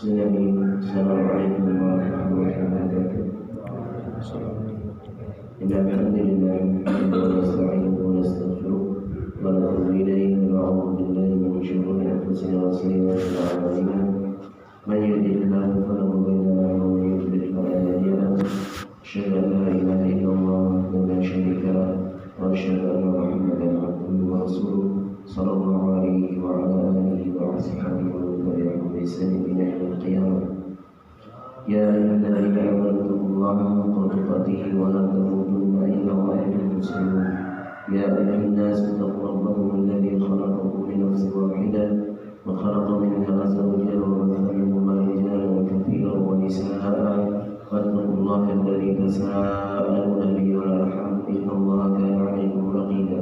Assalamualaikum warahmatullahi wabarakatuh. Innal hamdalillah nasta'inuhu wa nastaghfiruh wa natubu ilayhi wa na'udzu billahi min shururi anfusina wa sayyi'ati a'malina. Man yahdihillahu fala mudilla lahu wa man yudlil fala hadiya lahu. Asyhadu an la ilaha illallah wahdahu la syarika lahu wa asyhadu anna Muhammadan abduhu wa rasuluh sallallahu alaihi wa ala alihi wa ashabihi wa tabi'ahum bi ihsan ila yaumil qiyamah. Ya ayyuhalladzina amanu taqullaha haqqa tuqatih wa la tamutunna illa wa antum muslimun. Ya ayyuhan nas ittaqu rabbakum alladzi khalaqakum min nafsin wahidah wa khalaqa minha zawjaha wa batha minhuma rijalan katsiran wa nisaa'a. Wattaqullaha alladzi tasaaluna bihi wal arham innallaha kana 'alaykum raqiba.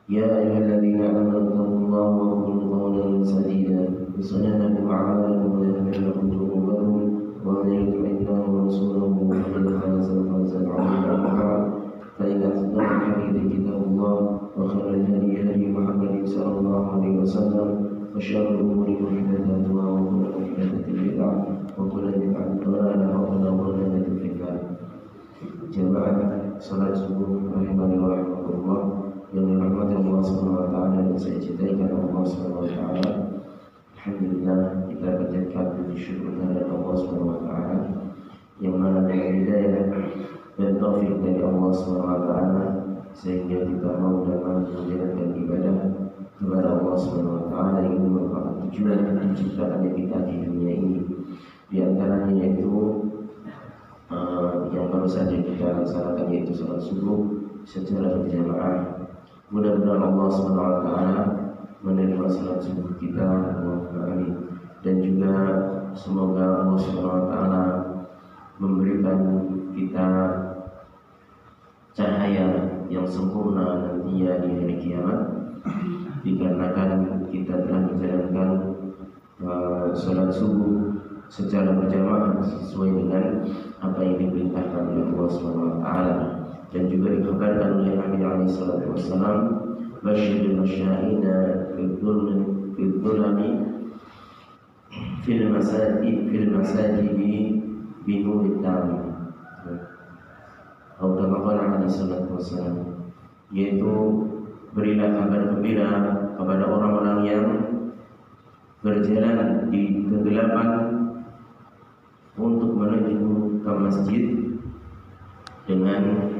Ya ayyuhalladzina amanu taqullaha wa qulu qawlan sadida yuslih lakum a'malakum wa yaghfir lakum dhunubakum wa man yuti' Allaha wa rasulahu faqad faza fawzan 'azima. Fa inna asdaqal hadithi kitabullah wa khairal hadi hadi Muhammadin sallallahu alaihi wasallam wa syarrul umuri muhdatsatuha wa kullu muhdatsatin bid'ah wa kullu bid'atin dhalalah wa kullu dhalalatin fin nar. Jamaah salat subuh rahimani wa rahmatullah yang dirahmati Allah Subhanahu wa taala dan saya cintai karena Allah Subhanahu wa taala. Alhamdulillah kita panjatkan puji syukur kepada Allah Subhanahu wa taala yang mana dengan hidayah dan taufik dari Allah Subhanahu wa taala sehingga kita mau dapat menjalankan ibadah kepada Allah Subhanahu wa taala yang merupakan tujuan penciptaan kita di dunia ini. Di antaranya yaitu yang baru saja kita laksanakan yaitu salat subuh secara berjamaah. Mudah-mudahan Allah SWT menerima salat subuh kita, Allahumma amin. Dan juga semoga Allah SWT memberikan kita cahaya yang sempurna nantinya di hari kiamat, dikarenakan kita telah menjalankan salat subuh secara berjamaah sesuai dengan apa yang diperintahkan oleh Allah SWT. Dan juga dikabarkan oleh Nabi alaihi salatu wassalam, basyiril masya'ina fil dhulami fil masajid bi nurit tam. Atau kama qala alaihi salatu wassalam, yaitu berilah kabar gembira kepada orang-orang yang berjalan di kegelapan untuk menuju ke masjid dengan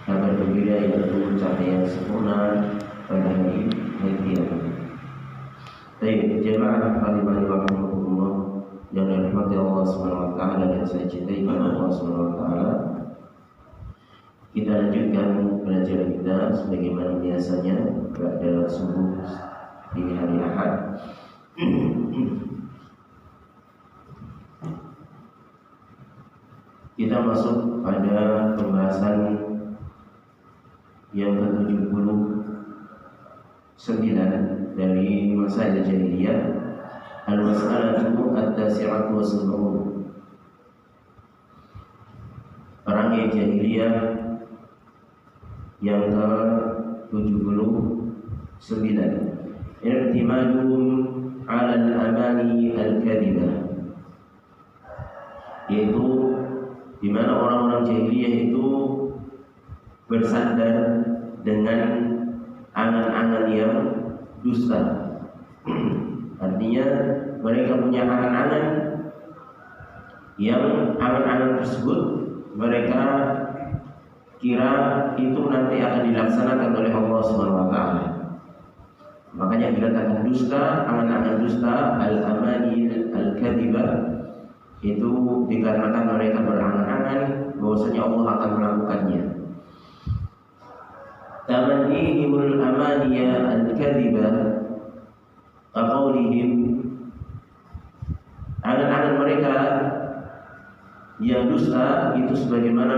kabar gembira yaitu cahaya yang sempurna pada hari kiamat. Baik, jemaah rahimani wa rahmatullah yang dirahmati Allah Subhanahu wa taala dan saya cintai karena Allah Subhanahu wa taala. Kita lanjutkan pelajaran kita sebagaimana biasanya pada subuh di hari Ahad. Kita masuk pada pembahasan yang ke-79 dari masalah jahiliyah, al-mas'alatu at-tasi'atu wa sab'un. Perang jahiliyah yang ke-79, i'timaduhum 'ala al-amani al-kadhibah, yaitu di mana orang-orang jahiliyah itu bersandar dengan angan-angan yang dusta. Artinya mereka punya angan-angan yang angan-angan tersebut mereka kira itu nanti akan dilaksanakan oleh Allah Subhanahu wa taala. Makanya dikatakan dusta, angan-angan dusta, al-amani al-kadzibah, itu dikarenakan mereka berangan-angan bahwasanya Allah akan melakukannya. Tamannihimul amaniya al-kadhiba kaqaulihim, angan-angan mereka yang dusta itu sebagaimana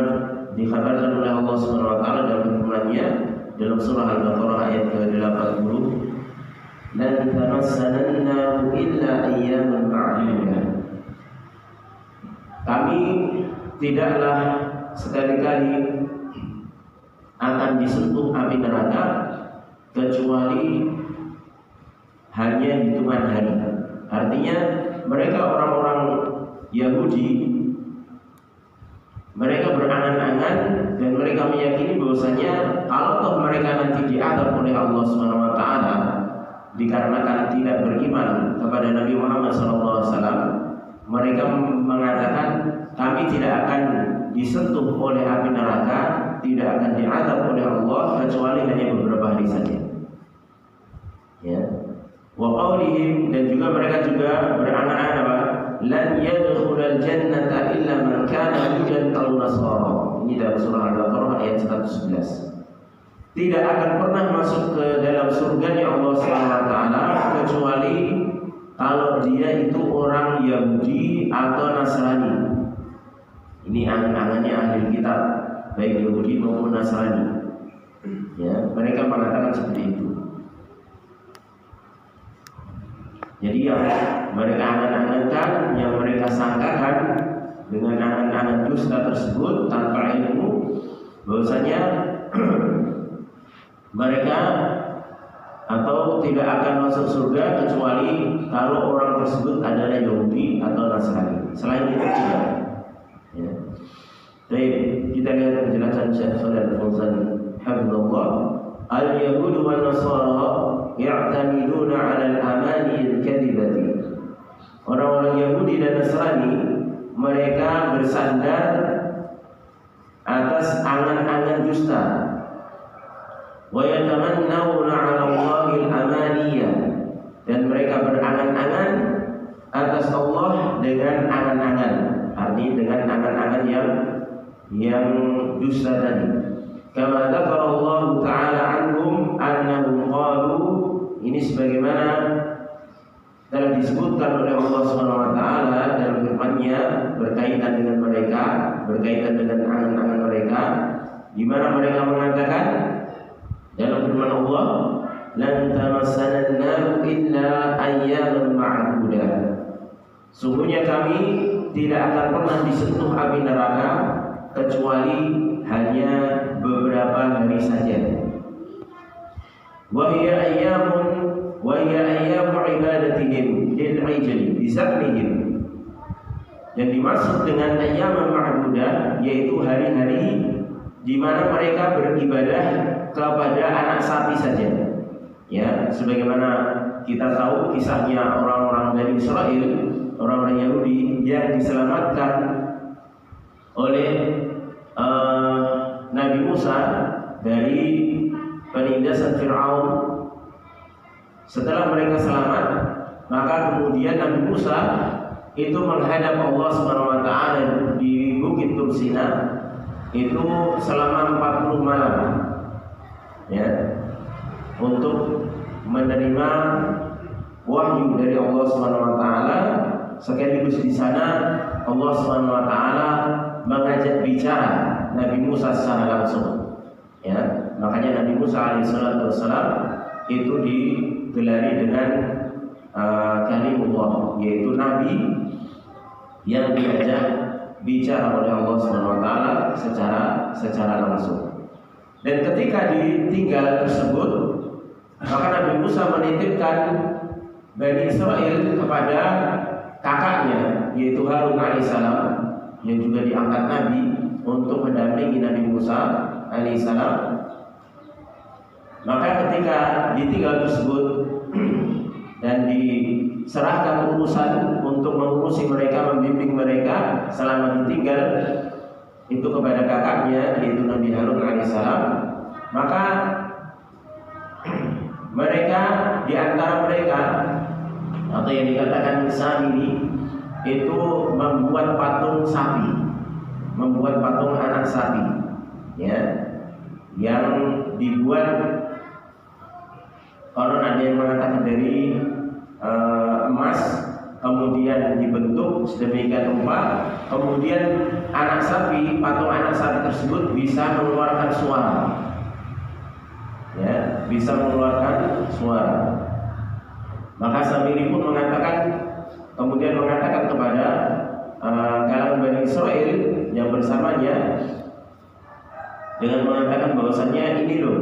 dikabarkan oleh Allah Subhanahu wa taala dalam firman-Nya dalam surah Al-Baqarah ayat ke-80, lan tamassanna illa ayyaman ma'dudah. Kami tidaklah sekali-kali akan disentuh api neraka kecuali hanya hitungan hari. Artinya mereka orang-orang Yahudi, mereka berangan-angan dan mereka meyakini bahwasanya kalau toh mereka nanti diadab oleh Allah Subhanahu wa taala dikarenakan tidak beriman kepada Nabi Muhammad SAW, mereka mengatakan kami tidak akan disentuh oleh api neraka, tidak akan diadab oleh Allah kecuali hanya beberapa hari saja. Ya. Wa qaulihim, dan juga mereka juga berangan-angan apa? Lan yadkhulal jannata illa man kana hudan aw nasara. Ini dalam surah Al-Baqarah ayat 111. Tidak akan pernah masuk ke dalam surganya Allah SWT kecuali kalau dia itu orang Yahudi atau Nasrani. Ini angan-angannya ahli kitab, baik Yahudi maupun Nasrani. Ya, mereka mengatakan seperti itu. Jadi yang mereka angan-angankan, yang mereka sangkakan dengan angan-angan dusta tersebut tanpa ilmu, bahwasanya mereka atau tidak akan masuk surga kecuali kalau orang tersebut adalah Yahudi atau Nasrani. Selain itu tidak. Ya. Baik, kita lihat penjelasan Syekh Shalih Al-Fauzan hafizahullah. Al-Yahudu wan Nasara ya'tamiduna 'ala al-amani al-kadhibati. Orang-orang Yahudi dan Nasrani mereka bersandar atas angan-angan dusta. Wa yatamannawna 'ala Allahi al-amaniyah, dan mereka berangan-angan atas Allah dengan angan-angan, artinya dengan angan-angan yang dusta tadi. Kama dzakara Allah Ta'ala anhum annahum qalu, ini sebagaimana telah disebutkan oleh Allah Subhanahu wa taala dalam firman-Nya berkaitan dengan mereka, berkaitan dengan angan-angan mereka, di mana mereka mengatakan dalam firman Allah, lan tamassana an-nar illa ayyaman ma'dudah. Sungguhnya kami tidak akan pernah disentuh api neraka kecuali hanya beberapa hari saja. Wa hiya ayyamu ibadatihim lil ijli bizamihim. Yang dimaksud dengan ayyaman ma'dudah yaitu hari-hari di mana mereka beribadah kepada anak sapi saja. Ya, sebagaimana kita tahu kisahnya orang-orang Bani Israel, orang-orang Yahudi yang diselamatkan oleh Nabi Musa dari penindasan Fir'aun. Setelah mereka selamat, maka kemudian Nabi Musa itu menghadap Allah Subhanahu wa taala di Bukit Tursina itu selama 40 malam. Ya. Untuk menerima wahyu dari Allah Subhanahu wa taala, sekaligus di sana Allah Subhanahu wa taala mengajak bicara Nabi Musa secara langsung. Ya, makanya Nabi Musa alaihissalam itu digelari dengan kalimullah, yaitu nabi yang diajak bicara oleh Allah Subhanahu wa taala secara langsung. Dan ketika ditinggal tersebut, maka Nabi Musa menitipkan Bani Israel kepada kakaknya, yaitu Harun alaihissalam, yang juga diangkat Nabi untuk mendampingi Nabi Musa alaihissalam. Maka ketika ditinggal tersebut dan diserahkan urusan untuk mengurusi mereka, membimbing mereka selama ditinggal itu kepada kakaknya, yaitu Nabi Harun alaihissalam, maka mereka, di antara mereka atau yang dikatakan Samiri, itu membuat patung sapi, membuat patung anak sapi, ya, yang dibuat, konon ada yang mengatakan dari emas, kemudian dibentuk sedemikian rupa, kemudian anak sapi, patung anak sapi tersebut bisa mengeluarkan suara, ya, bisa mengeluarkan suara. Maka Samiri pun kemudian mengatakan kepada kalangan Bani Israel yang bersamanya dengan mengatakan bahwasannya ini loh,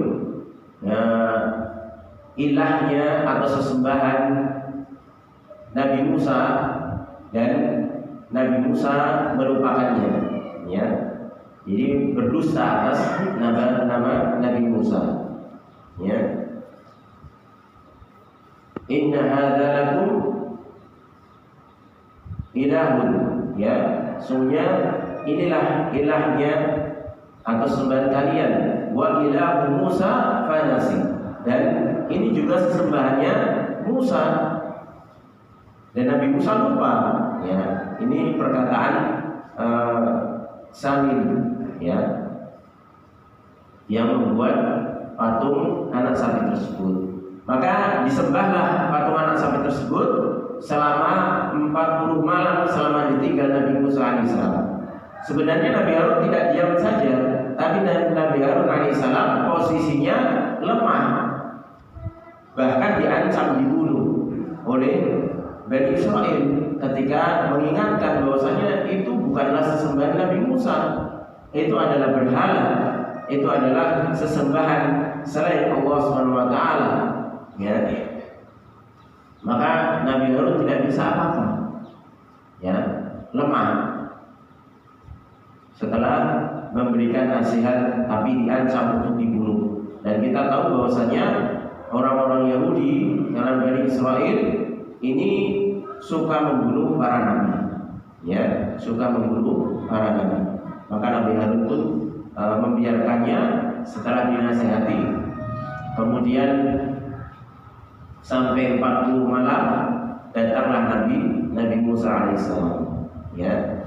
ilahnya atau sesembahan Nabi Musa dan Nabi Musa melupakannya, ya. Jadi berdusta atas nama Nabi Musa, ya. Inna hadza lakum ilahun, ya. Sungguhnya inilah ilahnya atau sembahan kalian, wa ilahu Musa fanasi, dan ini juga sesembahannya Musa, dan Nabi Musa lupa, ya. Ini perkataan Samir, ya, yang membuat patung anak sapi tersebut. Maka disembahlah patung anak sapi tersebut selama 40 malam selama ditinggal Nabi Musa alaihissalam. Sebenarnya Nabi Harun tidak diam saja, tapi Nabi Harun alaihissalam posisinya lemah, bahkan diancam dibunuh oleh Bani Israel ketika mengingatkan bahwasanya itu bukanlah sesembahan Nabi Musa, itu adalah berhala, itu adalah sesembahan selain Allah Subhanahu wa taala, ya. Maka Nabi Harun tidak bisa apa-apa, ya, lemah. Setelah memberikan nasihat tapi diancam untuk dibunuh. Dan kita tahu bahwasanya orang-orang Yahudi dalam Bani Israel ini suka membunuh para nabi, ya, suka membunuh para nabi. Maka Nabi Harun pun membiarkannya. Setelah dinasihati, kemudian sampai 40 malam datanglah Nabi Musa alaihissalam, ya.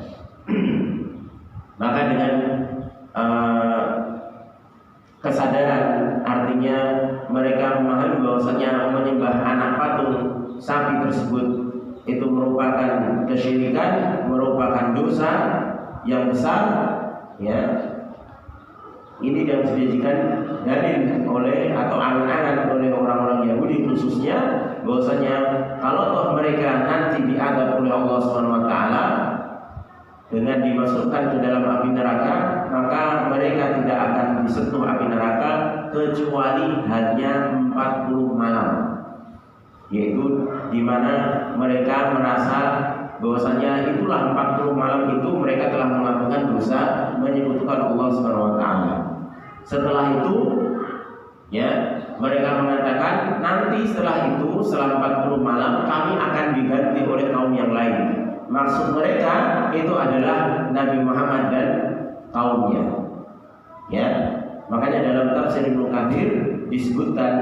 Maka dengan kesadaran, artinya mereka memahami bahwasanya menyembah anak patung sapi tersebut itu merupakan kesyirikan, merupakan dosa yang besar, ya. Ini yang dijadikan dalil oleh atau angan-angan oleh orang-orang Yahudi khususnya, bahwasanya kalau toh mereka nanti diadab oleh Allah Subhanahu wa taala dengan dimasukkan ke dalam api neraka, maka mereka tidak akan disentuh api neraka kecuali hanya 40 malam. Yaitu di mana mereka merasa bahwasanya itulah 40 malam itu mereka telah melakukan dosa menyekutukan Allah Subhanahu wa taala. Setelah itu, ya, mereka mengatakan nanti setelah itu, setelah 40 malam kami akan diganti oleh kaum yang lain. Maksud mereka itu adalah Nabi Muhammad dan kaumnya, ya. Makanya dalam tafsir Ibnu Katsir disebutkan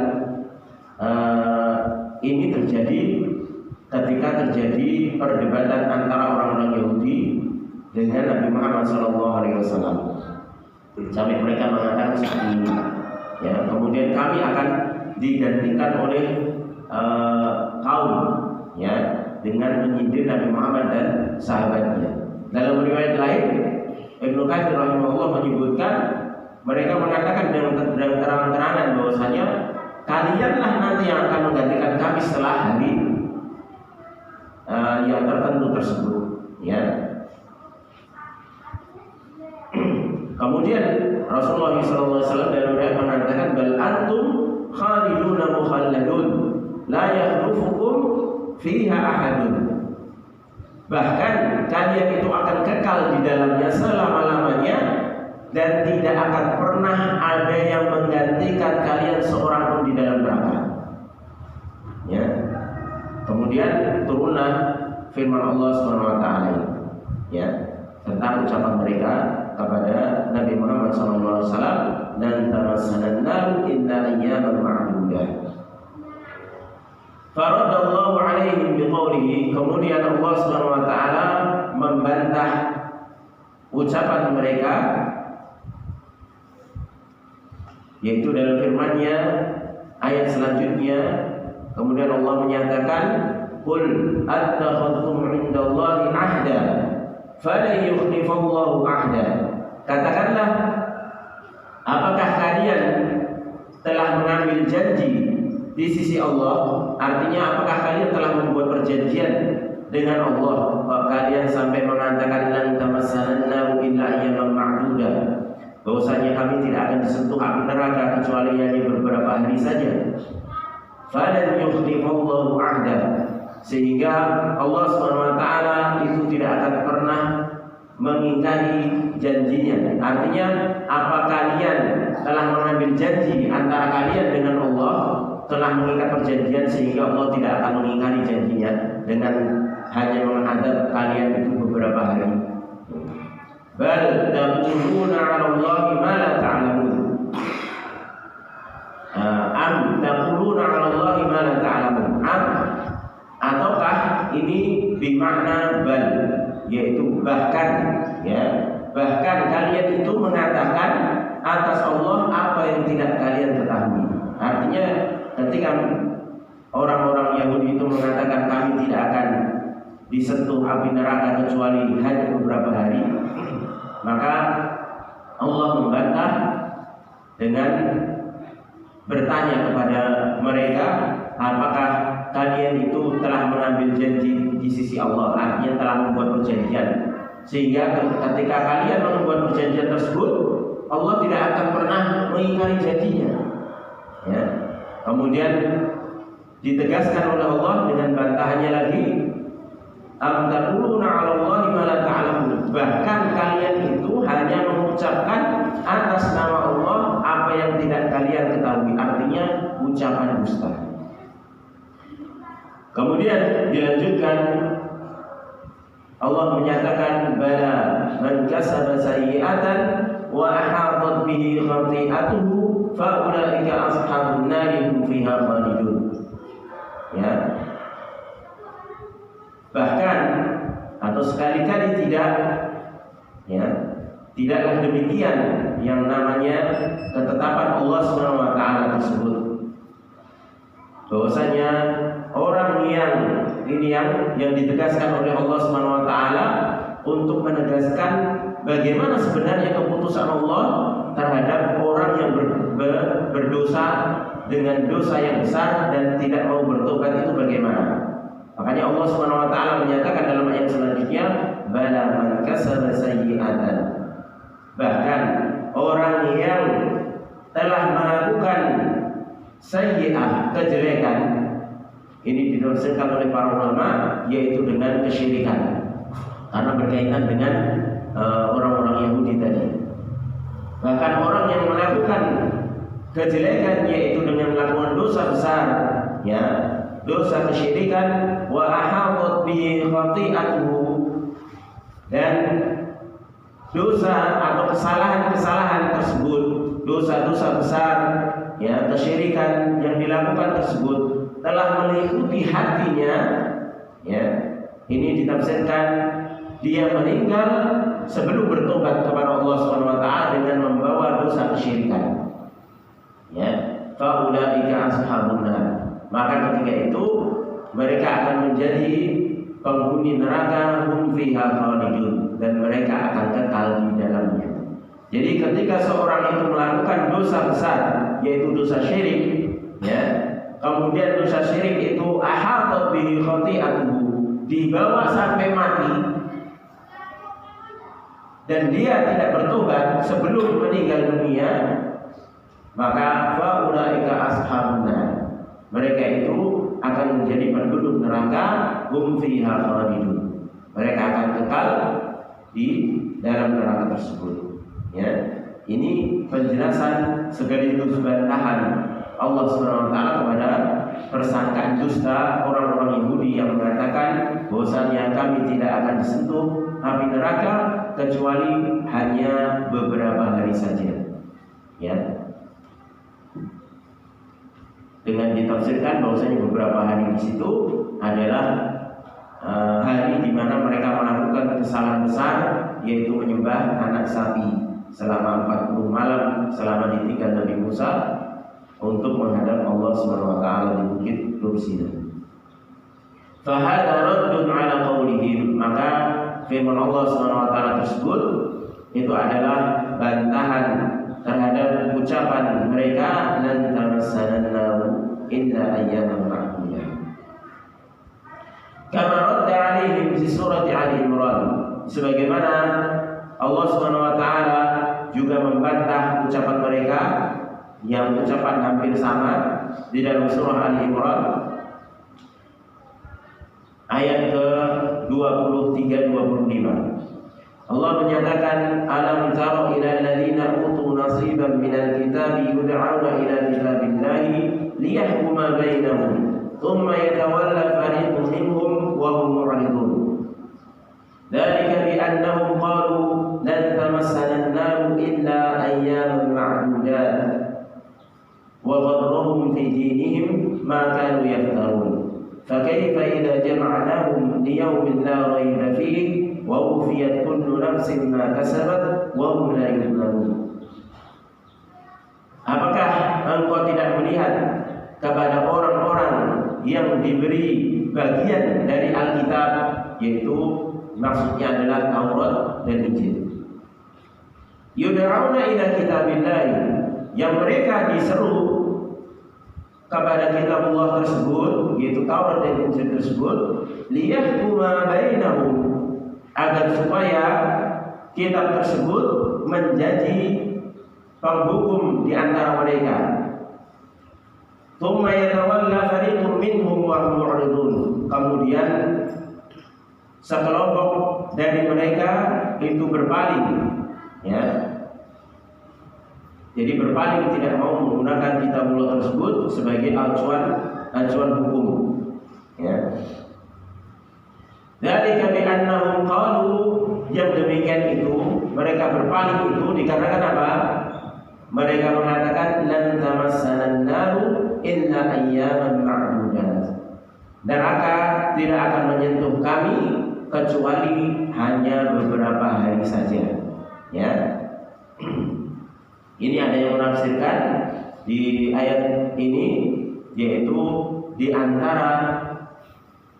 ini terjadi ketika terjadi perdebatan antara orang-orang Yahudi dengan Nabi Muhammad SAW. Sampai mereka mengatakan seperti ini, ya. Kemudian kami akan digantikan oleh kaum, ya, dengan menyindir Nabi Muhammad dan sahabatnya. Dalam riwayat lain, Ibnu Katsir rahimahullah menyebutkan mereka mengatakan dengan terang-terangan bahwasanya kalianlah nanti yang akan menggantikan kami setelah hari yang tertentu tersebut, ya. Kemudian Rasulullah SAW dalam riwayat mengatakan bal antum khaliduna mukhalladun la yakhlufukum fiha ahadun. Bahkan kalian itu akan kekal di dalamnya selama-lamanya dan tidak akan pernah ada yang menggantikan kalian seorang pun di dalam neraka, ya. Kemudian turunlah firman Allah Subhanahu wa taala, ya, tentang ucapan mereka kepada Nabi Muhammad SAW, dan tamassana nar illa ayyaman ma'dudah. Faradallahu alaihim biqaulihi. Kemudian Allah Subhanahu wa taala membantah ucapan mereka, yaitu dalam firman-Nya ayat selanjutnya. Kemudian Allah menyatakan, qul attakhadtum 'indallahi 'ahda fala yukhlifallahu 'ahda. Katakanlah, apakah kalian telah mengambil janji di sisi Allah? Artinya apakah kalian telah membuat perjanjian dengan Allah bahwa kalian sampai mengatakan lan tamassana nar illa ayyaman ma'dudah, bahwasanya kami tidak akan disentuh api neraka kecuali hanya beberapa hari saja. Falan yukhlifallahu 'ahda. sehingga Allah SWT itu tidak akan pernah mengingkari janjinya. Artinya, apa kalian telah mengambil janji antara kalian dengan Allah, telah mengikat perjanjian, sehingga Allah tidak akan mengingkari janjinya dengan hanya mengadab kalian itu beberapa hari. Bal taquluna 'ala Allahi ma la ta'lamun. Am taquluna 'ala Allahi ma la ta'lamun. Ataukah ini bermakna bal, yaitu bahkan, ya, bahkan kalian itu mengatakan atas Allah apa yang tidak kalian ketahui. Artinya, ketika orang-orang Yahudi itu mengatakan kami tidak akan disentuh api neraka kecuali hanya beberapa hari, maka Allah membantah dengan bertanya kepada mereka, apakah kalian itu telah mengambil janji di sisi Allah, artinya telah membuat perjanjian, sehingga ketika kalian membuat perjanjian tersebut, Allah tidak akan pernah mengingkari janjinya. Ya. Kemudian ditegaskan oleh Allah dengan bantahannya lagi, am taquluna 'ala Allahi ma la ta'lamun. Bahkan kalian itu hanya mengucapkan atas nama Allah apa yang tidak kalian ketahui, artinya ucapan dusta. Kemudian dilanjutkan, Allah menyatakan, bala man kasaba sayyi'atan wa ahatat bihi khati'atuhu fa ulaika ashabun nari hum fiha khalidun. Ya. Bahkan atau sekali-kali tidak, ya, tidaklah demikian yang namanya ketetapan Allah SWT tersebut, bahwasanya orang yang ini yang ditegaskan oleh Allah SWT untuk menegaskan bagaimana sebenarnya keputusan Allah terhadap orang yang berdosa dengan dosa yang besar dan tidak mau bertobat itu bagaimana. Makanya Allah SWT menyatakan dalam ayat selanjutnya, bala man kasaba sayyi'atan. Bahkan orang yang telah melakukan sayyi'ah, kejelekan, ini ditafsirkan oleh para ulama, yaitu dengan kesyirikan, karena berkaitan dengan orang-orang Yahudi tadi. Bahkan orang yang melakukan kejelekan, yaitu dengan melakukan dosa besar, ya, dosa kesyirikan, wa ahatat bi khati'atuhu, dan dosa atau kesalahan-kesalahan tersebut, dosa-dosa besar, ya, kesyirikan yang dilakukan tersebut telah meliputi hatinya, ya. Ini ditafsirkan dia meninggal sebelum bertobat kepada Allah SWT dengan membawa dosa kesyirikan, ya. Fa ulaika ashabun nar. Maka ketika itu mereka akan menjadi penghuni neraka, hum fiha khalidun, dan mereka akan kekal di dalamnya. Jadi ketika seorang itu melakukan dosa besar, yaitu dosa syirik, ya, kemudian dosa syirik itu ahatat bihi khati'atuhu, dibawa sampai mati, dan dia tidak bertobat sebelum meninggal dunia, maka fa ulaika ashabun nar. Mereka itu akan menjadi penduduk neraka, hum fiha khalidun. Mereka akan kekal di dalam neraka tersebut. Ya, ini penjelasan sekaligus bantahan Allah SWT kepada persangkaan dusta orang-orang Yahudi yang mengatakan bahwasanya kami tidak akan disentuh api neraka kecuali hanya beberapa hari saja. Ya. Dengan ditafsirkan bahwasanya beberapa hari di situ adalah hari di mana mereka melakukan kesalahan besar, yaitu menyembah anak sapi selama 40 malam selama ditinggal Nabi Musa untuk menghadap Allah SWT di Bukit Tur Sina. Fa hadza raddun ala qaulihim, maka firman Allah SWT tersebut itu adalah bantahan terhadap ucapan mereka, lan tamassanna illa ayyaman ma'dudah. Kama radda alaihim fi surati Ali Imran, sebagaimana Allah SWT juga membantah ucapan mereka yang ucapan hampir sama di dalam surah Ali Imran. ayat ke-23-25. Allah menyatakan, alam tara ila alladziina utu nasiban minal kitabi yud'auna ila kitabillahi liyahkuma bainahum thumma yatawalla fariqun minhum wa hum mu'ridun. Dzalika bi annahum qalu lan tamassana an-nar illa ayyaman ma'dudat wa gharrahum fi dinihim ma kanu yaftarun. Fakaifa idza jama'nahum liyawmin la rayba fihi wa wufiyat kullu nafsin ma kasabat wa hum la yuzlamun. Apakah engkau tidak melihat kepada orang-orang yang diberi bagian dari Alkitab, yaitu maksudnya adalah Taurat dan Injil, yud'auna ila kitabillahi, yang mereka diseru kepada kitab Allah tersebut, yaitu Taurat dan Injil tersebut, liyahkuma bainahum, agar supaya kitab tersebut menjadi penghukum di antara mereka. Tsumma yatawalla fariqun minhum wa hum mu'ridun. Kemudian sekelompok dari mereka itu berpaling, ya. Jadi berpaling, tidak mau menggunakan kitabullah tersebut sebagai acuan hukum, ya. Dzalika bi annahum qalu, yang demikian itu mereka berpaling itu dikarenakan apa? Mereka mengatakan lan tamassana an-naru illa ayyaman ma'dudat. Neraka tidak akan menyentuh kami kecuali hanya beberapa hari saja, ya. Ini ada yang menafsirkan di ayat ini, yaitu di antara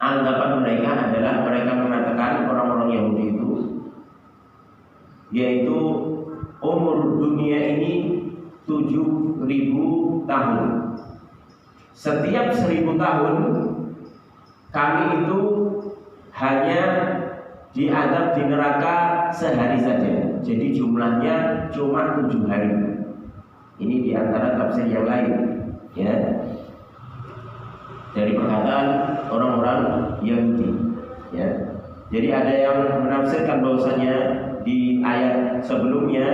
anggapan mereka adalah mereka mengatakan, orang-orang Yahudi itu, yaitu umur dunia ini 7.000 tahun. Setiap 1.000 tahun kami itu hanya diadab di neraka sehari saja. Jadi jumlahnya cuma 7 hari. Ini di antara tafsir yang lain, ya, dari perkataan orang-orang Yahudi, ya. Jadi ada yang menafsirkan bahwasanya di ayat sebelumnya,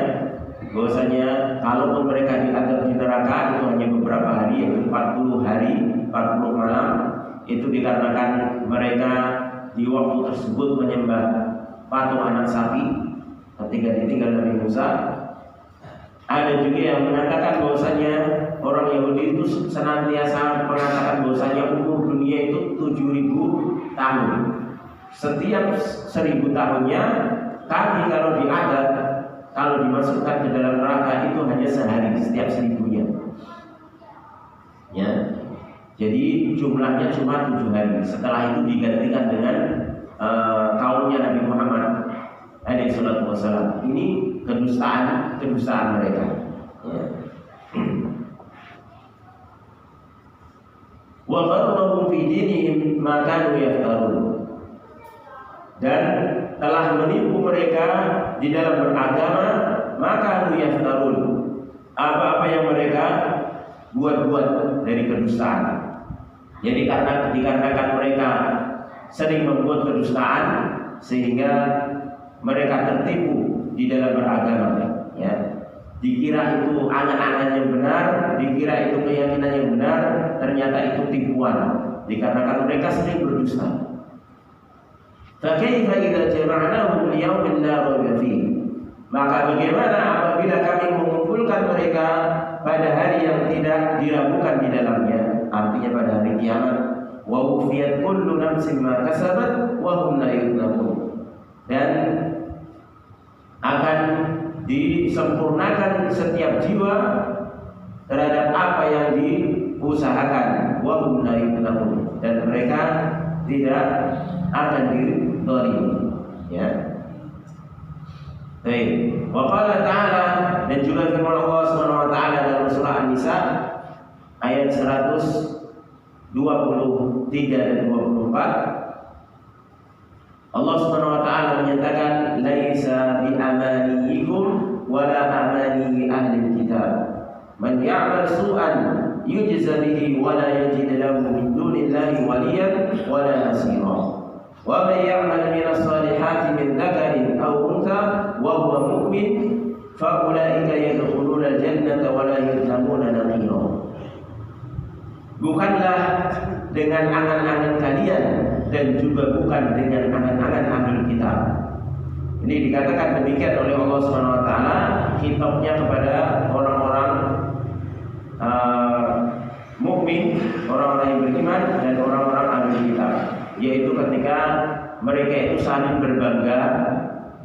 bahwasanya kalau mereka diadab di neraka itu hanya beberapa hari, yaitu 40 hari, 40 malam. Itu dikarenakan mereka di waktu tersebut menyembah patung anak sapi ketika ditinggal Nabi Musa. Ada juga yang mengatakan bahwasanya orang Yahudi itu senantiasa mengatakan bahwasanya umur dunia itu 7.000 tahun. Setiap 1.000 tahunnya kami kalau diadab, kalau dimasukkan ke dalam neraka itu hanya sehari setiap 1.000-nya, ya. Jadi jumlahnya cuma 7 hari. Setelah itu digantikan dengan kaumnya Nabi Muhammad alaihi salatu wassalam. Ini kedustaan mereka, ya. Wa gharrahum fi dinihim ma kanu yaftarun, dan telah menipu mereka di dalam beragama, maka yaftarun, apa-apa yang mereka buat-buat dari kedustaan. Jadi dikarenakan mereka sering membuat kedustaan, sehingga mereka tertipu di dalam beragama, ya. Dikira itu angan-angan yang benar, dikira itu keyakinan yang benar, ternyata itu tipuan, dikarenakan mereka sering berdusta. Fakaifa idza jama'nahum liyawmin la rayba fihi, maka bagaimana apabila kami mengumpulkan mereka pada hari yang tidak diragukan di dalamnya, artinya pada hari kiamat. Wa wufiyat kullu nafsin ma kasabat wa hum la yuzlamun, dan akan disempurnakan setiap jiwa terhadap apa yang diusahakan. Wa hum la yuzlamun, dan mereka tidak akan dizalimi, ya. Baik. Wa qala ta'ala, dan juga firman Allah Subhanahu wa taala dalam surah An-Nisa ayat 123 dan 24. Allah Subhanahu wa taala menyatakan, laisa bi amaniyikum wala amani ahli kitab, man ya'mal su'an yujza bihi wala yajid lahu min dunillahi waliyan wala nasira. Wa may ya'mal minas salihati min dzakarin aw untha wa huwa mu'min fa ulaika yadkhuluna al-jannata wa la yuzlamuna naqira. Bukanlah dengan angan-angan kalian dan juga bukan dengan angan-angan ahlul kitab. Ini dikatakan demikian oleh Allah Subhanahu wa taala kitabnya kepada orang-orang mukmin, orang-orang yang beriman dan orang-orang ahlul kitab, yaitu ketika mereka itu saling berbangga,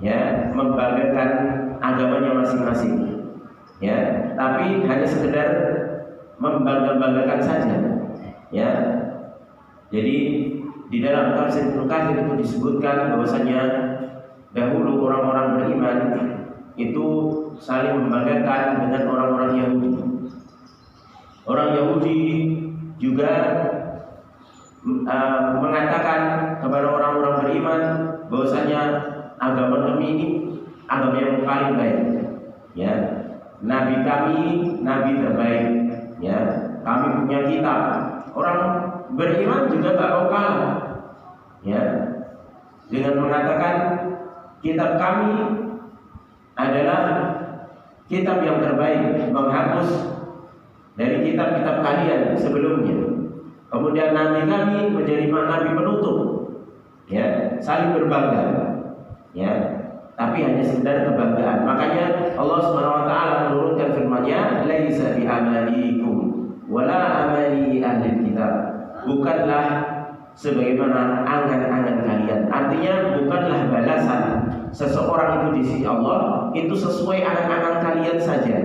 ya, membanggakan agamanya masing-masing, ya, tapi hanya sekedar membangga-banggakan saja, ya. Jadi di dalam tafsir Ibnu Katsir itu disebutkan bahwasanya dahulu orang-orang beriman itu saling membanggakan dengan orang-orang Yahudi. Orang Yahudi juga mengatakan kepada orang-orang beriman bahwasanya agama kami ini agama yang paling baik, ya. Nabi kami nabi terbaik, ya. Kami punya kitab. Orang beriman juga tak mau kalah, ya, dengan mengatakan kitab kami adalah kitab yang terbaik, menghapus dari kitab-kitab kalian sebelumnya. Kemudian nabi kami menjadi nabi penutup, ya, saling berbangga, ya, tapi hanya sekedar kebanggaan. Makanya Allah Subhanahu wa taala menurunkan firman-Nya, "Laisa bi amalikum wala amali ahli kitab." Bukanlah sebagaimana angan-angan kalian. Artinya bukanlah balasan seseorang itu di sisi Allah itu sesuai angan-angan kalian saja.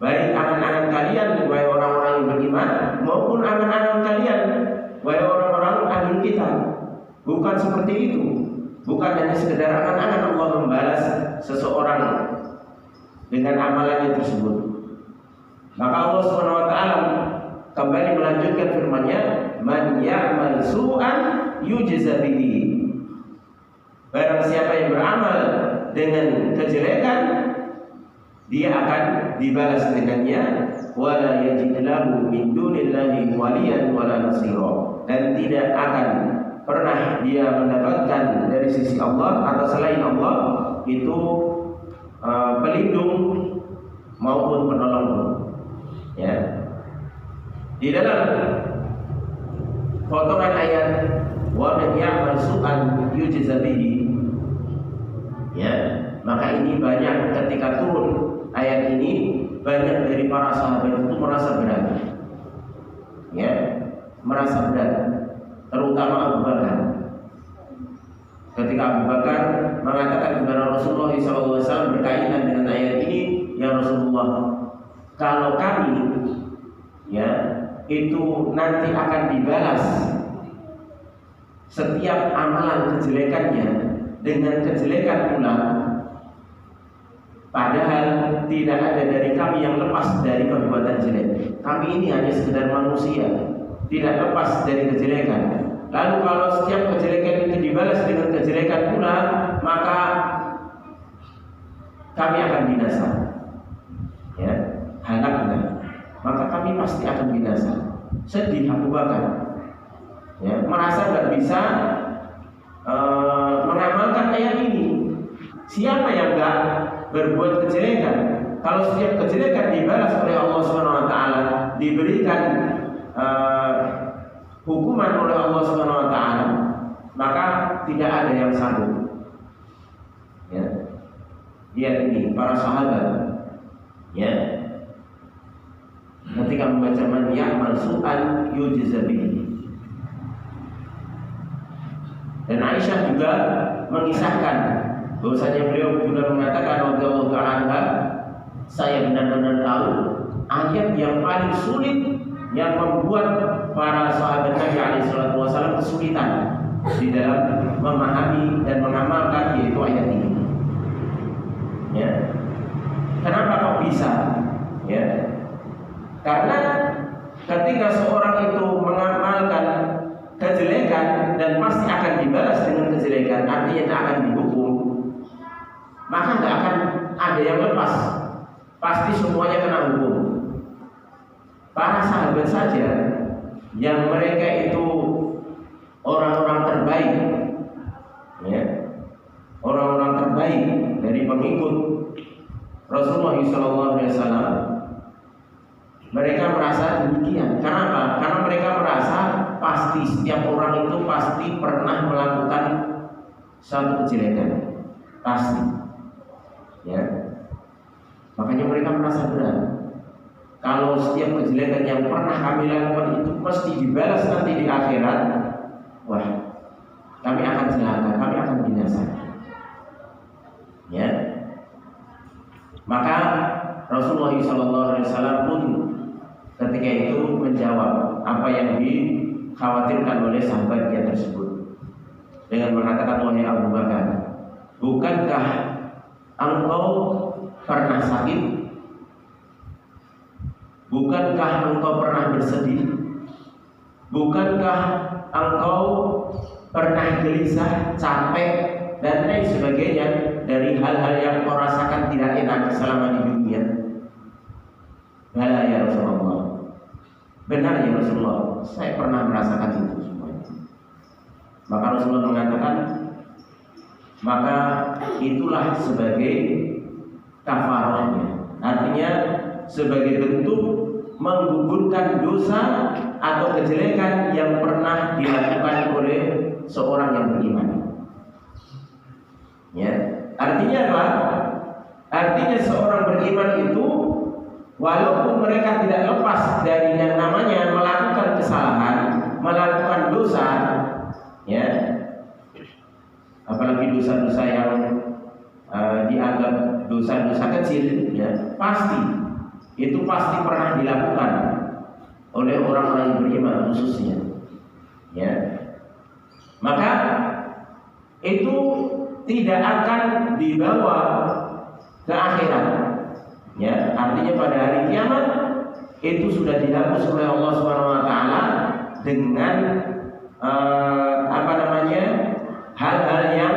Baik angan-angan kalian wahai orang-orang yang beriman maupun angan-angan kalian wahai orang-orang ahli kitab. Bukan seperti itu. Bukan hanya sekedar angan-angan Allah membalas seseorang dengan amalannya tersebut. Maka Allah Subhanahu wa taala kembali melanjutkan firman-Nya, "Man ya'mal su'an yujza bihi." Barang siapa yang beramal dengan kejelekan, dia akan dibalas dengannya, wala yajid lahu min dunillahi waliyan wala nasira, dan tidak akan pernah dia mendapatkan dari sisi Allah atau selain Allah itu pelindung maupun penolong, ya. Di dalam potongan ayat wa man ya'mal su'an yujza bihi, ya, maka ini banyak ketika turun ayat ini banyak dari para sahabat itu merasa berat, ya, merasa berat, terutama Abu Bakar. Ketika Abu Bakar mengatakan kepada Rasulullah SAW berkaitan dengan ayat ini, "Ya Rasulullah, kalau kami, ya, itu nanti akan dibalas setiap amalan kejelekannya dengan kejelekan pula, padahal tidak ada dari kami yang lepas dari perbuatan jelek. Kami ini hanya sekedar manusia, tidak lepas dari kejelekan. Lalu kalau setiap kejelekan itu dibalas dengan kejelekan pula, maka kami akan binasa, ya, halakna. Maka kami pasti akan binasa." Sedih Abu Bakar, ya, merasa nggak bisa mengamalkan ayat ini. Siapa yang nggak berbuat kejelekan? Kalau setiap kejelekan dibalas oleh Allah Subhanahu wa taala, diberikan hukuman oleh Allah Subhanahu wa taala, maka tidak ada yang sanggup, ya. Lihat ini para sahabat, ya, ketika membaca man ya'mal su'an yujza bihi. Dan Aisyah juga mengisahkan bahwasanya beliau juga mengatakan radhiyallahu ta'ala, "Saya benar-benar tahu ayat yang paling sulit yang membuat para sahabat Nabi alaihi salatu wasallam kesulitan di dalam memahami dan mengamalkan, yaitu ayat ini." Ya. Kenapa kok bisa? Ya. Karena ketika seorang itu mengamalkan kejelekan dan pasti akan dibalas dengan kejelekan, artinya akan dihukum, maka tidak akan ada yang lepas, pasti semuanya kena hukum. Para sahabat saja yang mereka itu orang-orang terbaik, ya, orang-orang terbaik dari pengikut Rasulullah SAW, mereka merasa demikian. Kenapa? Karena mereka merasa pasti setiap orang itu pasti pernah melakukan suatu kejelekan, pasti, ya. Makanya mereka merasa berat. Kalau setiap kejelekan yang pernah kami lakukan itu mesti dibalas nanti di akhirat, wah, kami akan celaka, kami akan binasa. Ya. Maka Rasulullah SAW pun ketika itu menjawab apa yang dikhawatirkan oleh sahabatnya tersebut dengan mengatakan, wahai Abu Bakar, bukankah engkau pernah sakit? Bukankah engkau pernah bersedih? Bukankah engkau pernah gelisah, capek, dan lain sebagainya dari hal-hal yang kau rasakan tidak enak selama di dunia? Bala ya Rasulullah. Benar ya Rasulullah, saya pernah merasakan itu semuanya. Maka Rasulullah mengatakan, maka itulah sebagai kafarahnya. Artinya sebagai bentuk menggugurkan dosa atau kejelekan yang pernah dilakukan oleh seorang yang beriman. Ya, artinya apa? Artinya seorang beriman itu walaupun mereka tidak lepas dari yang namanya melakukan kesalahan, melakukan dosa, ya, apalagi dosa-dosa yang dianggap dosa-dosa kecil, ya, pasti itu pasti pernah dilakukan oleh orang-orang yang beriman khususnya, ya. Maka itu tidak akan dibawa ke akhirat, ya. Artinya pada hari kiamat itu sudah dihapus oleh Allah SWT dengan hal-hal yang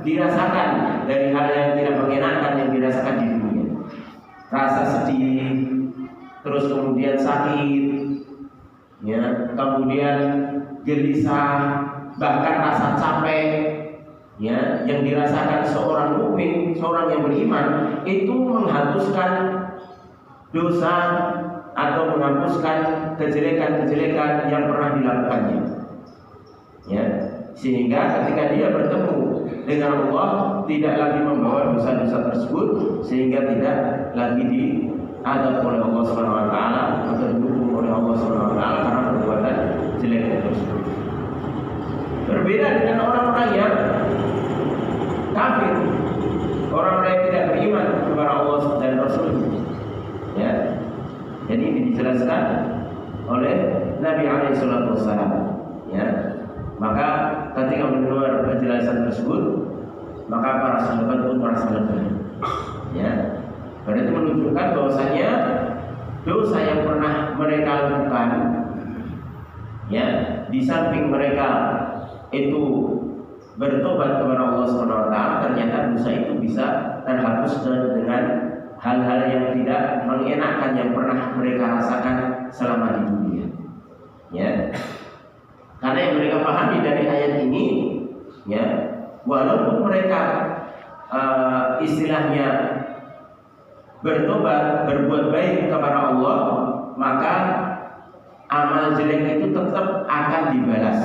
dirasakan dari hal yang tidak mengenakan yang dirasakan di dunia. Rasa sedih, terus kemudian sakit, ya, kemudian gelisah, bahkan rasa capek, ya, yang dirasakan seorang mukmin, seorang yang beriman, itu menghapuskan dosa atau menghapuskan kejelekan-kejelekan yang pernah dilakukannya, ya, sehingga ketika dia bertemu dengan Allah tidak lagi membawa dosa-dosa tersebut, sehingga tidak lagi diadab oleh Allah SWT atau didukung oleh Allah SWT karena perbuatan jelek tersebut. Berbeda dengan orang-orang yang kafir, orang-orang yang tidak beriman kepada Allah dan Rasul-Nya, ya. Jadi ini dijelaskan oleh Nabi SAW, ya. Maka ketika mendengar penjelasan tersebut, maka para sahabat pun merasa lega, ya. Karena itu menunjukkan bahwasanya dosa yang pernah mereka lakukan, ya, di samping mereka itu bertobat kepada Allah SWT, ternyata dosa itu bisa terhapus dengan hal-hal yang tidak mengenakan yang pernah mereka rasakan selama di dunia, ya. Karena yang mereka pahami dari ayat ini, ya, walaupun mereka istilahnya bertobat, berbuat baik kepada Allah, maka amal jelek itu tetap akan dibalas,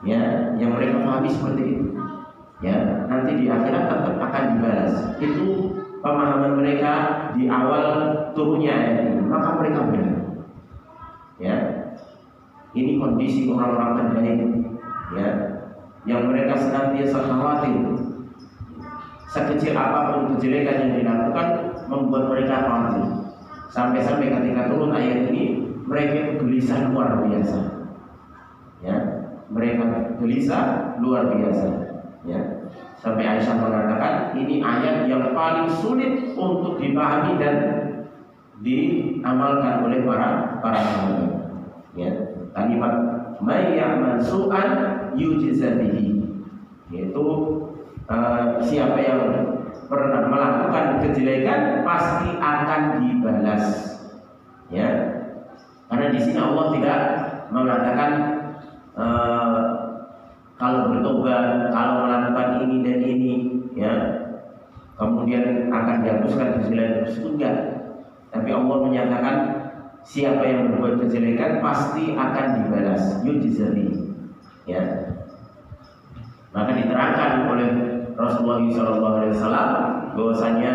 ya. Yang mereka pahami seperti itu, ya. Nanti di akhirat tetap akan dibalas. Itu pemahaman mereka di awal turunnya ayat ini. Maka mereka benar, ya. Ini kondisi orang-orang terbaik, ya, yang mereka senantiasa khawatir. Sekecil apapun kejelekan yang dilakukan membuat mereka khawatir. Sampai-sampai ketika turun ayat ini, mereka gelisah luar biasa, ya. Mereka gelisah luar biasa, ya. Sampai Aisyah mengatakan ini ayat yang paling sulit untuk dipahami dan diamalkan oleh para sahabat, ya. Kalimat may ya'mal su'an yujza bihi, yaitu siapa yang pernah melakukan kejelekan pasti akan dibalas, ya. Karena di sini Allah tidak mengatakan kalau bertobat, kalau melakukan kemudian akan dihapuskan kejelekan tersebut, enggak. Tapi Allah menyatakan siapa yang berbuat kejelekan pasti akan dibalas, yujzabi. Ya. Maka diterangkan oleh Rasulullah SAW bahwasanya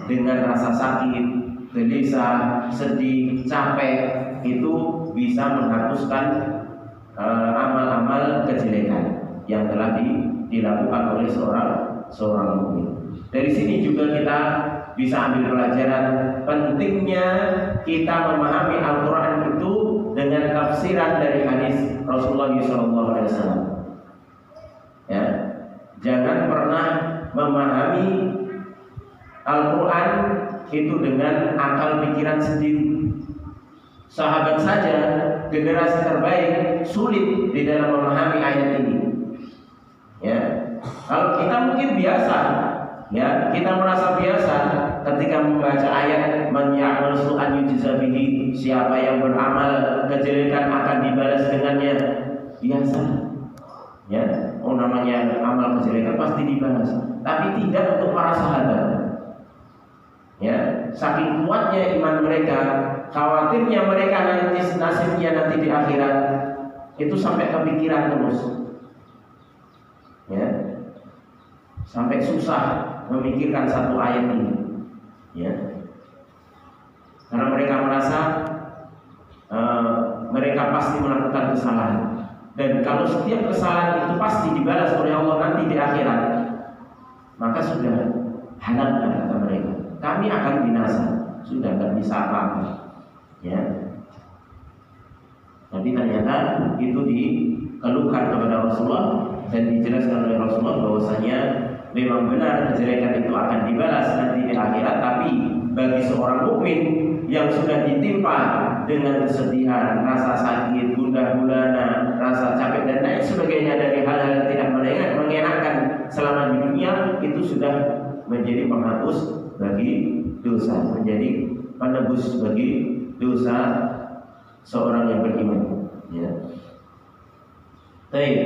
dengan rasa sakit, gelisah, sedih, capek itu bisa menghapuskan amal-amal kejelekan yang telah dilakukan oleh seorang mukmin. Dari sini juga kita bisa ambil pelajaran pentingnya kita memahami Al-Quran itu dengan tafsiran dari hadis Rasulullah SAW. Ya, jangan pernah memahami Al-Quran itu dengan akal pikiran sendiri. Sahabat saja, generasi terbaik, sulit di dalam memahami ayat ini. Ya, kalau kita mungkin biasa, ya, kita merasa biasa ketika membaca ayat man ya'mal su'an yujza bihi, siapa yang beramal kejelekan akan dibalas dengannya, biasa. Ya, oh namanya amal kejelekan pasti dibalas. Tapi tidak untuk para sahabat. Ya, saking kuatnya iman mereka, khawatirnya mereka nanti nasibnya nanti di akhirat, itu sampai kepikiran terus. Ya, sampai susah memikirkan satu ayat ini. Ya, karena mereka merasa mereka pasti melakukan kesalahan. Dan kalau setiap kesalahan itu pasti dibalas oleh Allah nanti di akhirat, maka sudah halal kata mereka. Kami akan binasa, sudah tidak bisa apa-apa. Ya. Tapi ternyata itu dikeluhkan kepada Rasulullah dan dijelaskan oleh Rasulullah bahwasanya memang benar kejelekan itu akan dibalas nanti di akhirat. Tapi bagi seorang mukmin yang sudah ditimpa dengan kesedihan, rasa sakit, gundah gulana, rasa capek dan lain sebagainya dari hal-hal yang tidak mengenakan selama di dunia, itu sudah menjadi penghapus bagi dosa, menjadi penebus bagi dosa seorang yang beriman. Ya. Baik.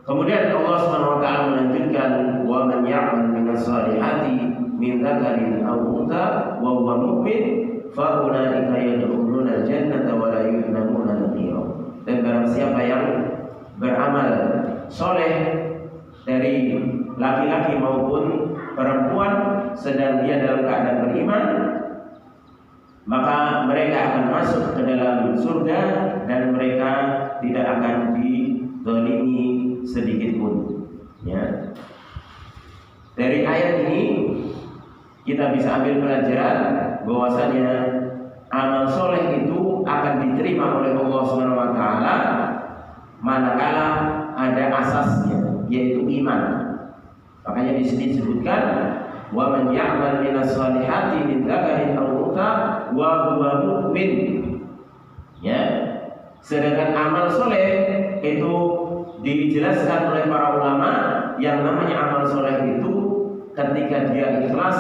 Kemudian Allah SWT melanjutkan wa man ya'mal minas salihati min dzakarin aw untha wa huwa mu'min fa ulaika yadkhuluna al-jannata wa la yuzlamuna naqiran. Dan barang siapa yang beramal soleh dari laki-laki maupun perempuan sedang dia dalam keadaan beriman, maka mereka akan masuk ke dalam surga dan mereka tidak akan dizalimi sedikit pun. Ya. Dari ayat ini kita bisa ambil pelajaran bahwasanya amal soleh itu akan diterima oleh Allah SWT manakala ada asasnya, yaitu iman. Makanya di sini disebutkan wa man ya'mal minas salihati min dzakarin aw untha wa huwa mu'min. Ya. Sedangkan amal soleh itu dijelaskan oleh para ulama, yang namanya amal soleh itu ketika dia ikhlas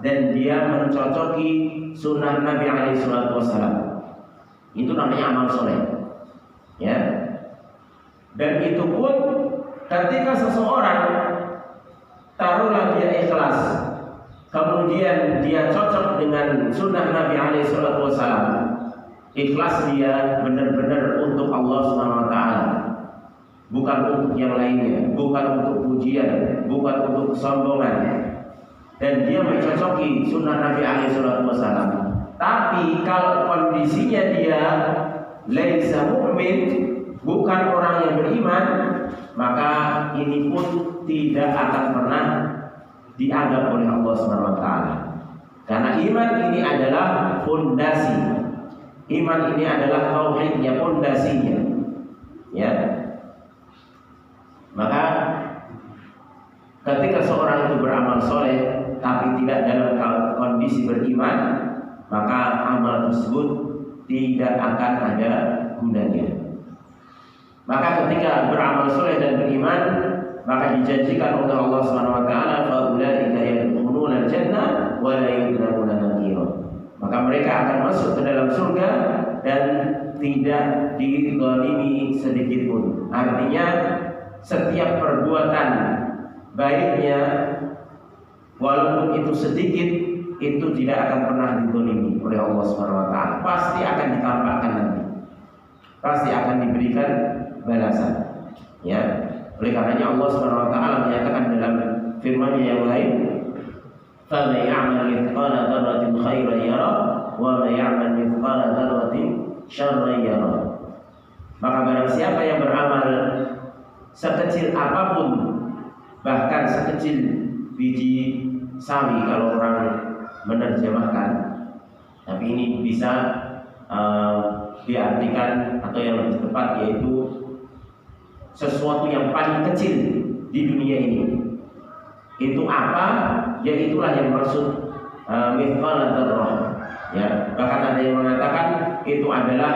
dan dia mencocoki sunnah Nabi SAW, itu namanya amal soleh. Ya. Dan itu pun ketika seseorang taruhlah dia ikhlas, kemudian dia cocok dengan sunnah Nabi SAW, ikhlas dia benar-benar untuk Allah SWT, bukan untuk yang lainnya, bukan untuk pujian, bukan untuk kesombongan, dan dia mencocoki sunnah Nabi SAW. Tapi kalau kondisinya dia laisa mu'min, bukan orang yang beriman, maka ini pun tidak akan pernah dianggap oleh Allah SWT. Karena iman ini adalah fondasi. Iman ini adalah tauhidnya, fondasinya. Ya. Maka ketika seorang itu beramal soleh tapi tidak dalam kondisi beriman, maka amal tersebut tidak akan ada gunanya. Maka ketika beramal soleh dan beriman, maka dijanjikan oleh Allah SWT, faulaika yadkhuluna al-jannah wa la yuzlamuna naqiran. Maka mereka akan masuk ke dalam surga dan tidak dizalimi sedikit pun. Artinya setiap perbuatan baiknya walaupun itu sedikit, itu tidak akan pernah dizalimi oleh Allah Subhanahu wa taala. Pasti akan ditampakkan nanti. Pasti akan diberikan balasan. Ya. Oleh karenanya Allah Subhanahu wa taala menyatakan dalam firman-Nya yang lain, "Fa may ya'mal mithqala dzarratin khairan yara wa may ya'mal mithqala dzarratin syarran yara." Maka barang siapa yang beramal sekecil apapun, bahkan sekecil biji sawi kalau orang menerjemahkan, tapi ini bisa diartikan atau yang lebih tepat yaitu sesuatu yang paling kecil di dunia ini. Itu apa? Ya itulah yang maksud mithqala dzarrah. Ya, bahkan ada yang mengatakan itu adalah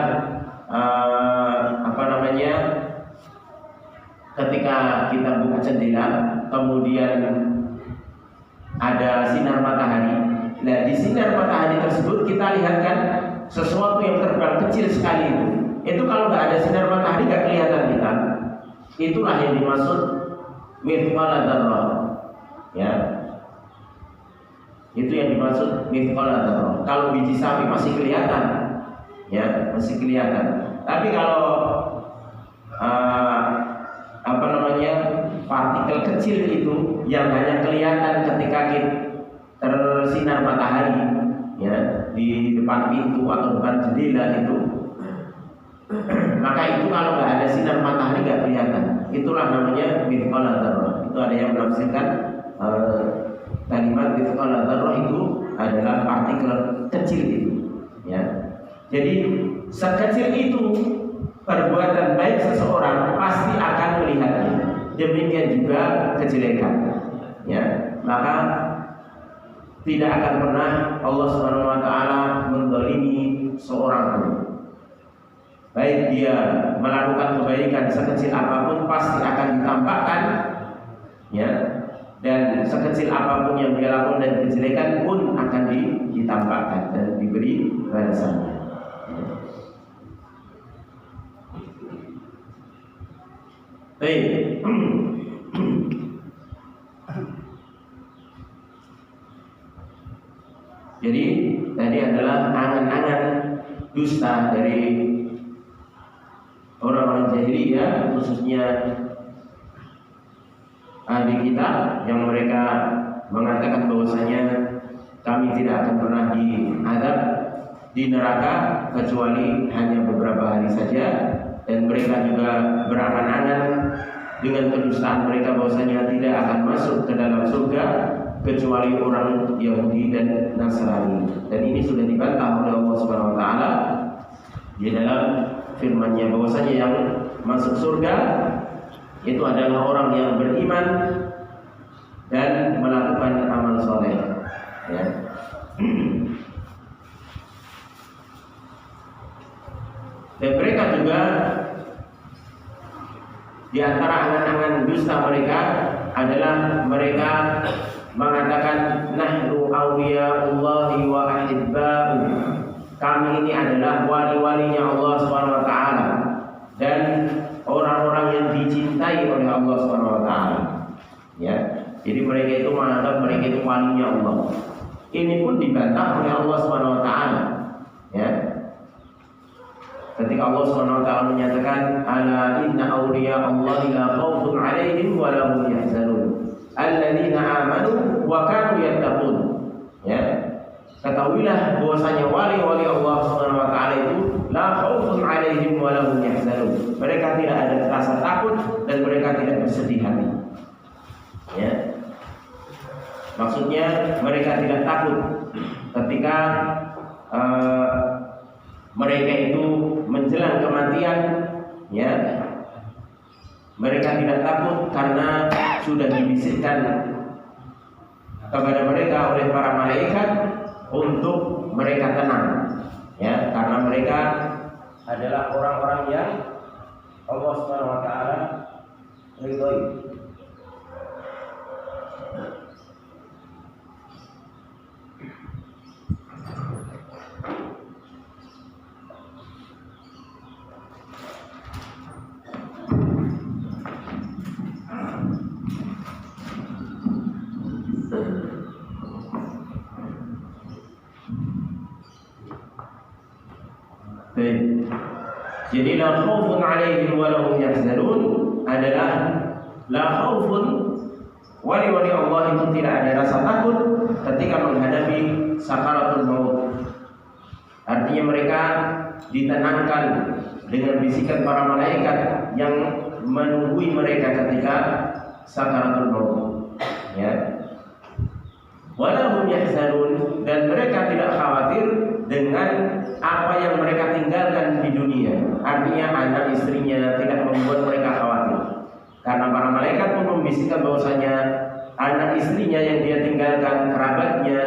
ketika kita buka jendela kemudian ada sinar matahari. Nah, di sinar matahari tersebut kita lihat kan sesuatu yang terbang kecil sekali itu. Itu kalau nggak ada sinar matahari nggak kelihatan kita. Itulah yang dimaksud mithqala dzarrah. Ya. Itu yang dimaksud mithqala dzarrah. Kalau biji sawi masih kelihatan. Ya, masih kelihatan. Tapi kalau partikel kecil itu yang hanya kelihatan ketika kita tersinar matahari, ya, di depan pintu atau depan jendela itu, maka itu kalau nggak ada sinar matahari nggak kelihatan. Itulah namanya mithqala dzarrah. Itu ada yang menafsirkan kalimat mithqala dzarrah itu adalah partikel kecil itu, ya. Jadi sekecil itu perbuatan baik seseorang pasti akan melihatnya. Demikian juga kejelekan, ya. Maka tidak akan pernah Allah Subhanahu wa taala menzalimi seorang pun. Baik dia melakukan kebaikan sekecil apapun pasti akan ditampakkan, ya. Dan sekecil apapun yang dia lakukan dan kejelekan pun akan ditampakkan dan diberi balasannya. Baik. Jadi tadi adalah angan-angan dusta dari orang-orang jahiliyah, khususnya ahli kitab, yang mereka mengatakan bahwasanya kami tidak akan pernah diazab di neraka kecuali hanya beberapa hari saja. Dan mereka juga berangan-angan dengan kedustaan mereka bahwasanya tidak akan masuk ke dalam surga kecuali orang Yahudi dan Nasrani. Dan ini sudah dibantah oleh Allah Subhanahu wa taala di dalam firman-Nya bahwasanya yang masuk surga itu adalah orang yang beriman dan melakukan amal soleh, ya. Dan mereka juga di antara angan-angan dusta mereka adalah mereka mengatakan nahnu awliyaullahi wa ahibba'u. Kami ini adalah wali-walinya Allah Subhanahu wa taala dan orang-orang yang dicintai oleh Allah Subhanahu wa taala. Ya. Jadi mereka itu menganggap mereka itu walinya Allah. Ini pun dibantah oleh Allah Subhanahu wa taala. Ya. Ketika Allah Subhanahu wa taala menyatakan ala inna awliya Allahi la khaufun 'alaihim wa la hum yahzanun alladzina amanu wa kanu yattaqun. Ya. Ketahuilah bahwasanya wali-wali Allah Subhanahu wa taala itu la khaufun 'alaihim wa la hum yahzanun. Mereka tidak ada rasa takut dan mereka tidak bersedih hati. Ya. Maksudnya mereka tidak takut ketika mereka itu menjelang kematian, ya. Mereka tidak takut karena sudah dibisikkan kepada mereka oleh para malaikat untuk mereka tenang, ya, karena mereka adalah orang-orang yang Allah Subhanahu wa taala ridhoi. Jadi la khaufun 'alaihim wa lahum yahzanun adalah la khaufun, wali-wali Allah itu tidak ada rasa takut ketika menghadapi sakaratul maut. Artinya mereka ditenangkan dengan bisikan para malaikat yang menunggui mereka ketika sakaratul maut. Ya. Walahum yahzanun, dan mereka tidak khawatir dengan apa yang mereka tinggalkan di dunia. Artinya anak istrinya tidak membuat mereka khawatir, karena para malaikat pun membisikkan bahwasanya anak istrinya yang dia tinggalkan, kerabatnya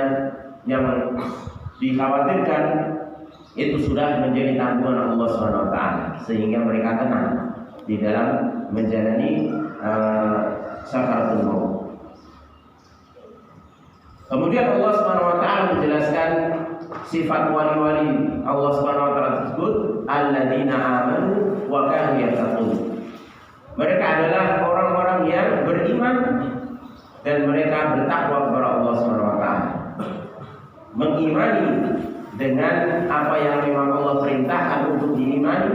yang dikhawatirkan itu sudah menjadi tanggungan Allah SWT, sehingga mereka tenang di dalam menjalani sakaratul maut. Kemudian Allah SWT menjelaskan sifat wali-wali Allah SWT tersebut, alladzina amanu wa kanu yattaqun. Mereka adalah orang-orang yang beriman dan mereka bertakwa kepada Allah SWT, mengimani dengan apa yang memang Allah perintahkan untuk diimani.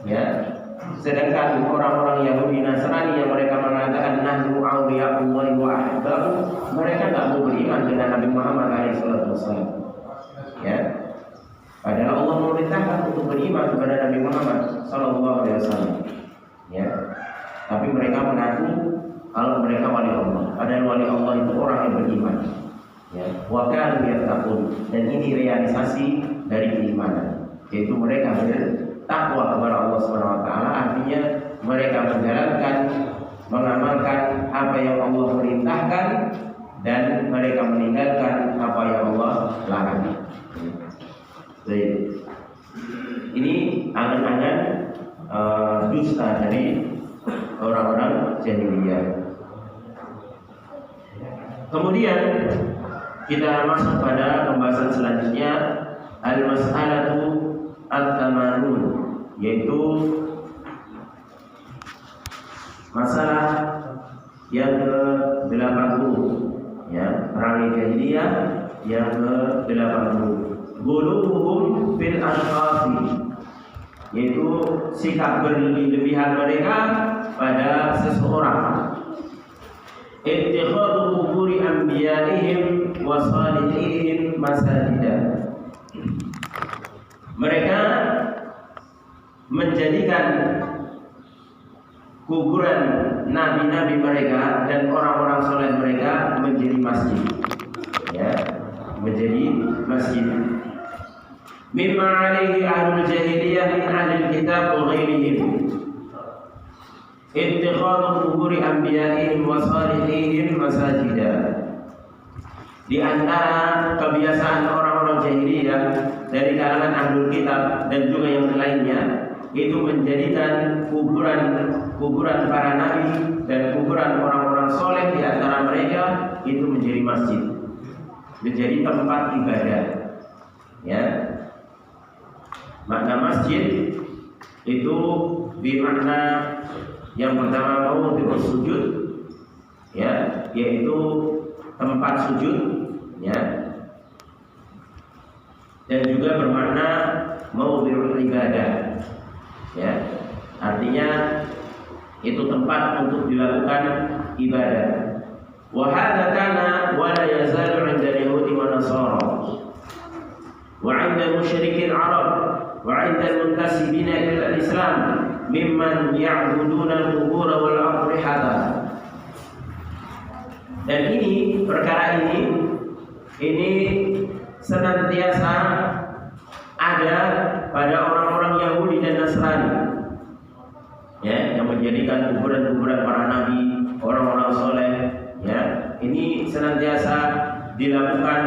Ya. Sedangkan orang-orang Yahudi Nasrani yang mereka mengatakan nahnu awliya'ullahi wa ahibbahu, mereka tidak mau beriman dengan Nabi Muhammad SAW. Ya. Padahal Allah memerintahkan untuk beriman kepada Nabi Muhammad SAW. Ya. Tapi mereka mengaku kalau mereka wali Allah. Padahal wali Allah itu orang yang beriman. Ya. Wa kanu yattaqun, dan ini realisasi dari keimanan, yaitu mereka takwa kepada Allah SWT. Artinya mereka menjalankan, mengamalkan apa yang Allah perintahkan, dan mereka meninggalkan apa yang Allah larang. Baik. Ini angan-angan dusta dari orang-orang jahiliyah. Kemudian kita masuk pada pembahasan selanjutnya, al-mas'alatu al-tamanun, yaitu masalah yang ke-80, ya, perang jahiliyah yang ke-80. Guluhum fil anqasi, yaitu sikap berlebihan mereka pada seseorang. Ittikhadhu quburi anbiya'ihim wa salihihim masajida. Mereka menjadikan kuburan nabi-nabi mereka dan orang-orang soleh mereka menjadi masjid, ya, menjadi masjid. Mimma alaihi ahlul jahiliyah min ahlil kitab wa ghairihim. Ittikhadhu quburi anbiya'ihim wa salihihim masajida. Di antara kebiasaan orang-orang jahiliyah dari kalangan ahlul kitab dan juga yang lainnya, itu menjadikan kuburan para nabi dan kuburan orang-orang soleh di antara mereka itu menjadi masjid, menjadi tempat ibadah. Ya, makna masjid itu bermakna yang pertama maudi'us sujud, ya, yaitu tempat sujud, ya, dan juga bermakna maudi'ul ibadah, ya, artinya itu tempat untuk dilakukan ibadah. Wa hadza kana wa la yazalu 'inda al-yahudi wa nasara wa 'inda musyrikin Arab wa 'inda al-muntasibina ila al-Islam mimman ya'buduna al-qubur wal adrihata. Dan ini perkara ini senantiasa ada pada orang-orang Yahudi dan Nasrani, ya, yang menjadikan kuburan-kuburan para nabi, orang-orang soleh, ya, ini senantiasa dilakukan,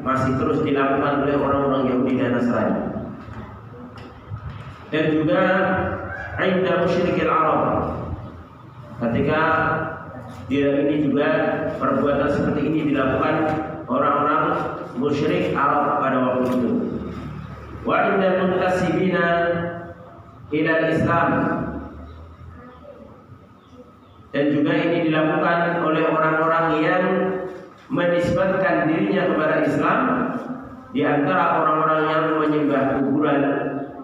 masih terus dilakukan oleh orang-orang Yahudi dan Nasrani. Dan juga inda musyrikil Arab, ketika ini juga perbuatan seperti ini dilakukan orang-orang musyrik Arab pada waktu itu. Wa inda muntasibina ila Islam, dan juga ini dilakukan oleh orang-orang yang menisbatkan dirinya kepada Islam, di antara orang-orang yang menyembah kuburan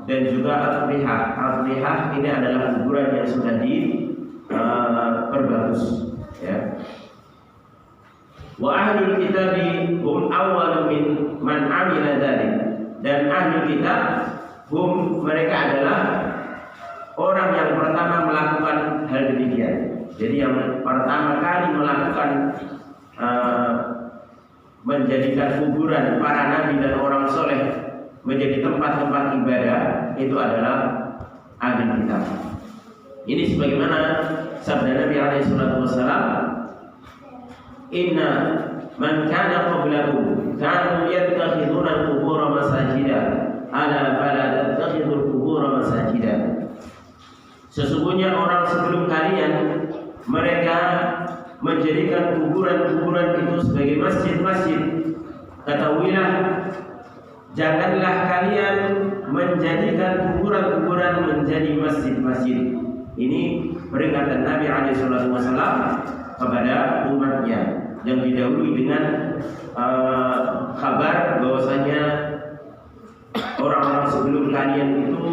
dan juga al-rihah. Al-rihah ini adalah kuburan yang sudah diperbagus, ya. Wa ahlul kitabi hum awwalu min man amila dzalik. Dan ahlul kitab mereka adalah orang yang pertama melakukan hal demikian. Jadi yang pertama kali melakukan menjadikan kuburan para nabi dan orang soleh menjadi tempat-tempat ibadah itu adalah ahlul kitab. Ini sebagaimana sabda Nabi alaihi salatu wasallam, inna man kana qablakum kanu yattakhiduna al-qubur masajida ala fala tattakhidul qubur masajida. Sesungguhnya orang sebelum kalian mereka menjadikan kuburan-kuburan itu sebagai masjid-masjid. Ketahuilah, janganlah kalian menjadikan kuburan-kuburan menjadi masjid-masjid. Ini peringatan Nabi SAW kepada umatnya yang didahului dengan kabar bahwasanya orang-orang sebelum kalian itu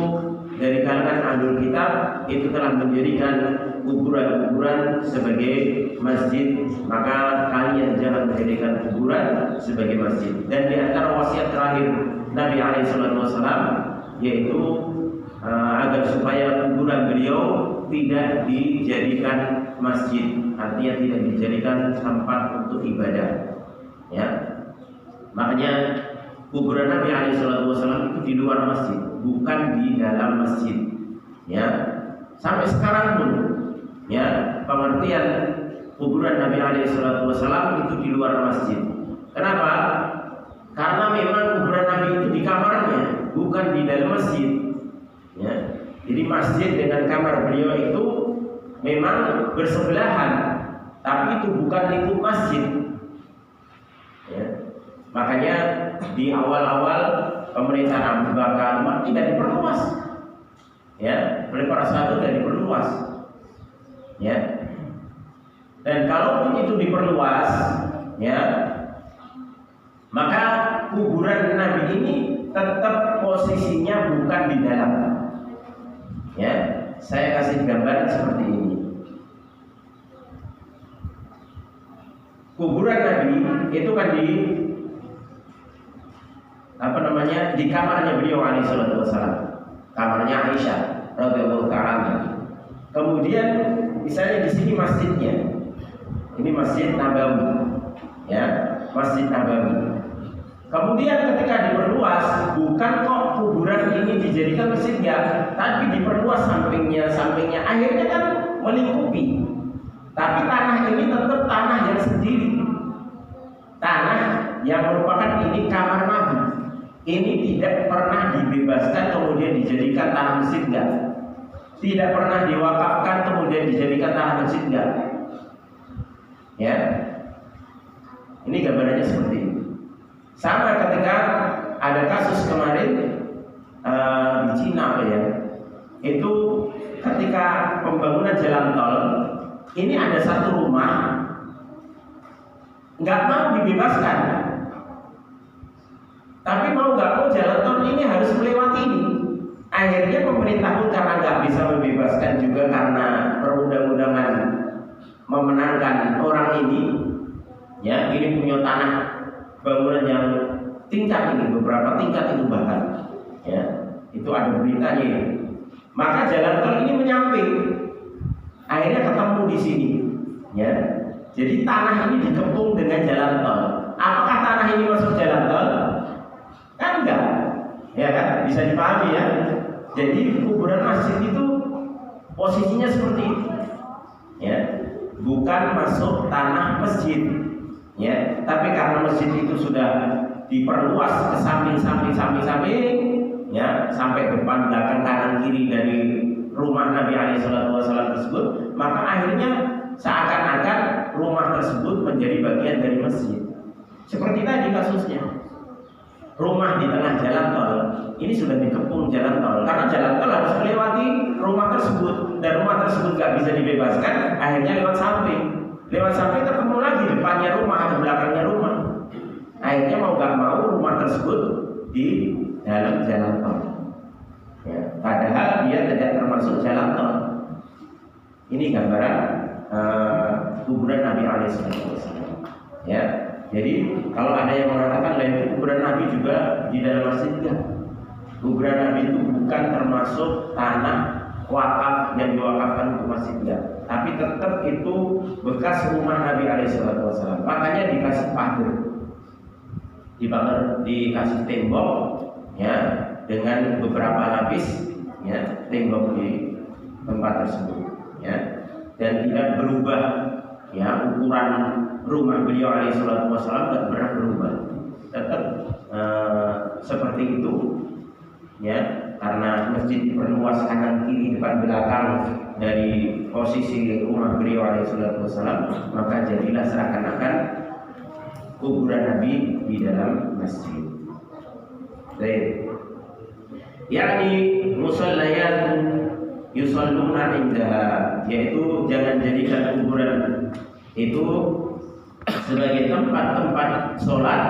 dari kalangan ahlul kitab itu telah menjadikan kuburan-kuburan sebagai masjid, maka kalian jangan menjadikan kuburan sebagai masjid. Dan di antara wasiat terakhir Nabi SAW yaitu agar supaya kuburan beliau tidak dijadikan masjid, artinya tidak dijadikan tempat untuk ibadah, ya. Makanya kuburan Nabi SAW itu di luar masjid, bukan di dalam masjid, ya. Sampai sekarang pun, ya, pengertian kuburan Nabi SAW itu di luar masjid. Kenapa? Karena memang kuburan Nabi itu di kamarnya, bukan di dalam masjid, ya. Jadi masjid dengan kamar beliau itu memang bersebelahan, tapi itu bukan lingkup masjid, ya. Makanya di awal-awal pemerintahan Abu Bakar tidak diperluas, ya, oleh para sahabat tidak diperluas, ya. Dan kalaupun itu diperluas, ya, maka kuburan Nabi ini tetap posisinya bukan di dalam. Ya, saya kasih gambaran seperti ini. Kuburan Nabi itu kan di kamarnya beliau alaihi salatu wasallam, kamarnya Aisyah radhiyallahu ta'ala. Kemudian misalnya di sini masjidnya, ini Masjid Nabawi, ya, Masjid Nabawi. Kemudian ketika diperluas, bukan kok kuburan ini dijadikan masjid, ya, tapi diperluas sampingnya, akhirnya kan melingkupi. Tapi tanah ini tetap tanah yang sendiri, tanah yang merupakan ini kamar Nabi. Ini tidak pernah dibebaskan kemudian dijadikan tanah masjid, enggak. Tidak pernah diwakafkan kemudian dijadikan tanah masjid, enggak. Ya, ini gambarannya seperti ini. Sama ketika ada kasus kemarin di Cina, apa ya, itu ketika pembangunan jalan tol, ini ada satu rumah nggak mau dibebaskan, tapi mau nggak mau jalan tol ini harus melewati ini. Akhirnya pemerintah pun karena nggak bisa membebaskan juga karena perundang-undangan memenangkan orang ini, ya, ini punya tanah bangunan yang tingkat ini, beberapa tingkat itu bahkan, ya, itu ada beritanya ini. Maka jalan tol ini menyamping, akhirnya ketemu di sini, ya. Jadi tanah ini dikepung dengan jalan tol. Apakah tanah ini masuk jalan tol? Kan enggak, ya kan? Bisa dipahami, ya. Jadi kuburan masjid itu posisinya seperti itu, ya, bukan masuk tanah masjid. Ya, tapi karena masjid itu sudah diperluas ke samping, ya, sampai depan, belakang, kanan, kiri dari rumah Nabi SAW tersebut, maka akhirnya seakan-akan rumah tersebut menjadi bagian dari masjid. Seperti tadi kasusnya, rumah di tengah jalan tol ini sudah dikepung jalan tol, karena jalan tol harus melewati rumah tersebut, dan rumah tersebut nggak bisa dibebaskan, akhirnya lewat samping ketemu lagi depannya rumah atau belakangnya rumah. Akhirnya mau gak mau rumah tersebut di dalam jalan tol, sehingga tidak termasuk jalan tol. Ini gambaran kuburan Nabi alaihissalam. Ya, jadi kalau ada yang mengatakan lain itu kuburan Nabi juga di dalam masjid, enggak. Kuburan Nabi itu bukan termasuk tanah wakaf yang diwakafkan untuk masjid, enggak. Tapi tetap itu bekas rumah Nabi alaihissalam. Makanya dikasih pagar, dikasih tembok, ya, dengan beberapa lapis, ya, tembok di tempat tersebut, ya, dan tidak berubah, ya, ukuran rumah beliau alaihissalam tidak pernah berubah, tetap seperti itu, ya, karena masjid diperluas kanan kiri depan belakang dari posisi rumah beliau alaihissalam, maka jadilah seakan-akan kuburan Nabi di dalam masjid. Baik. Yakni musallayatun yusalluna indaha, yaitu jangan jadikan kuburan itu sebagai tempat-tempat sholat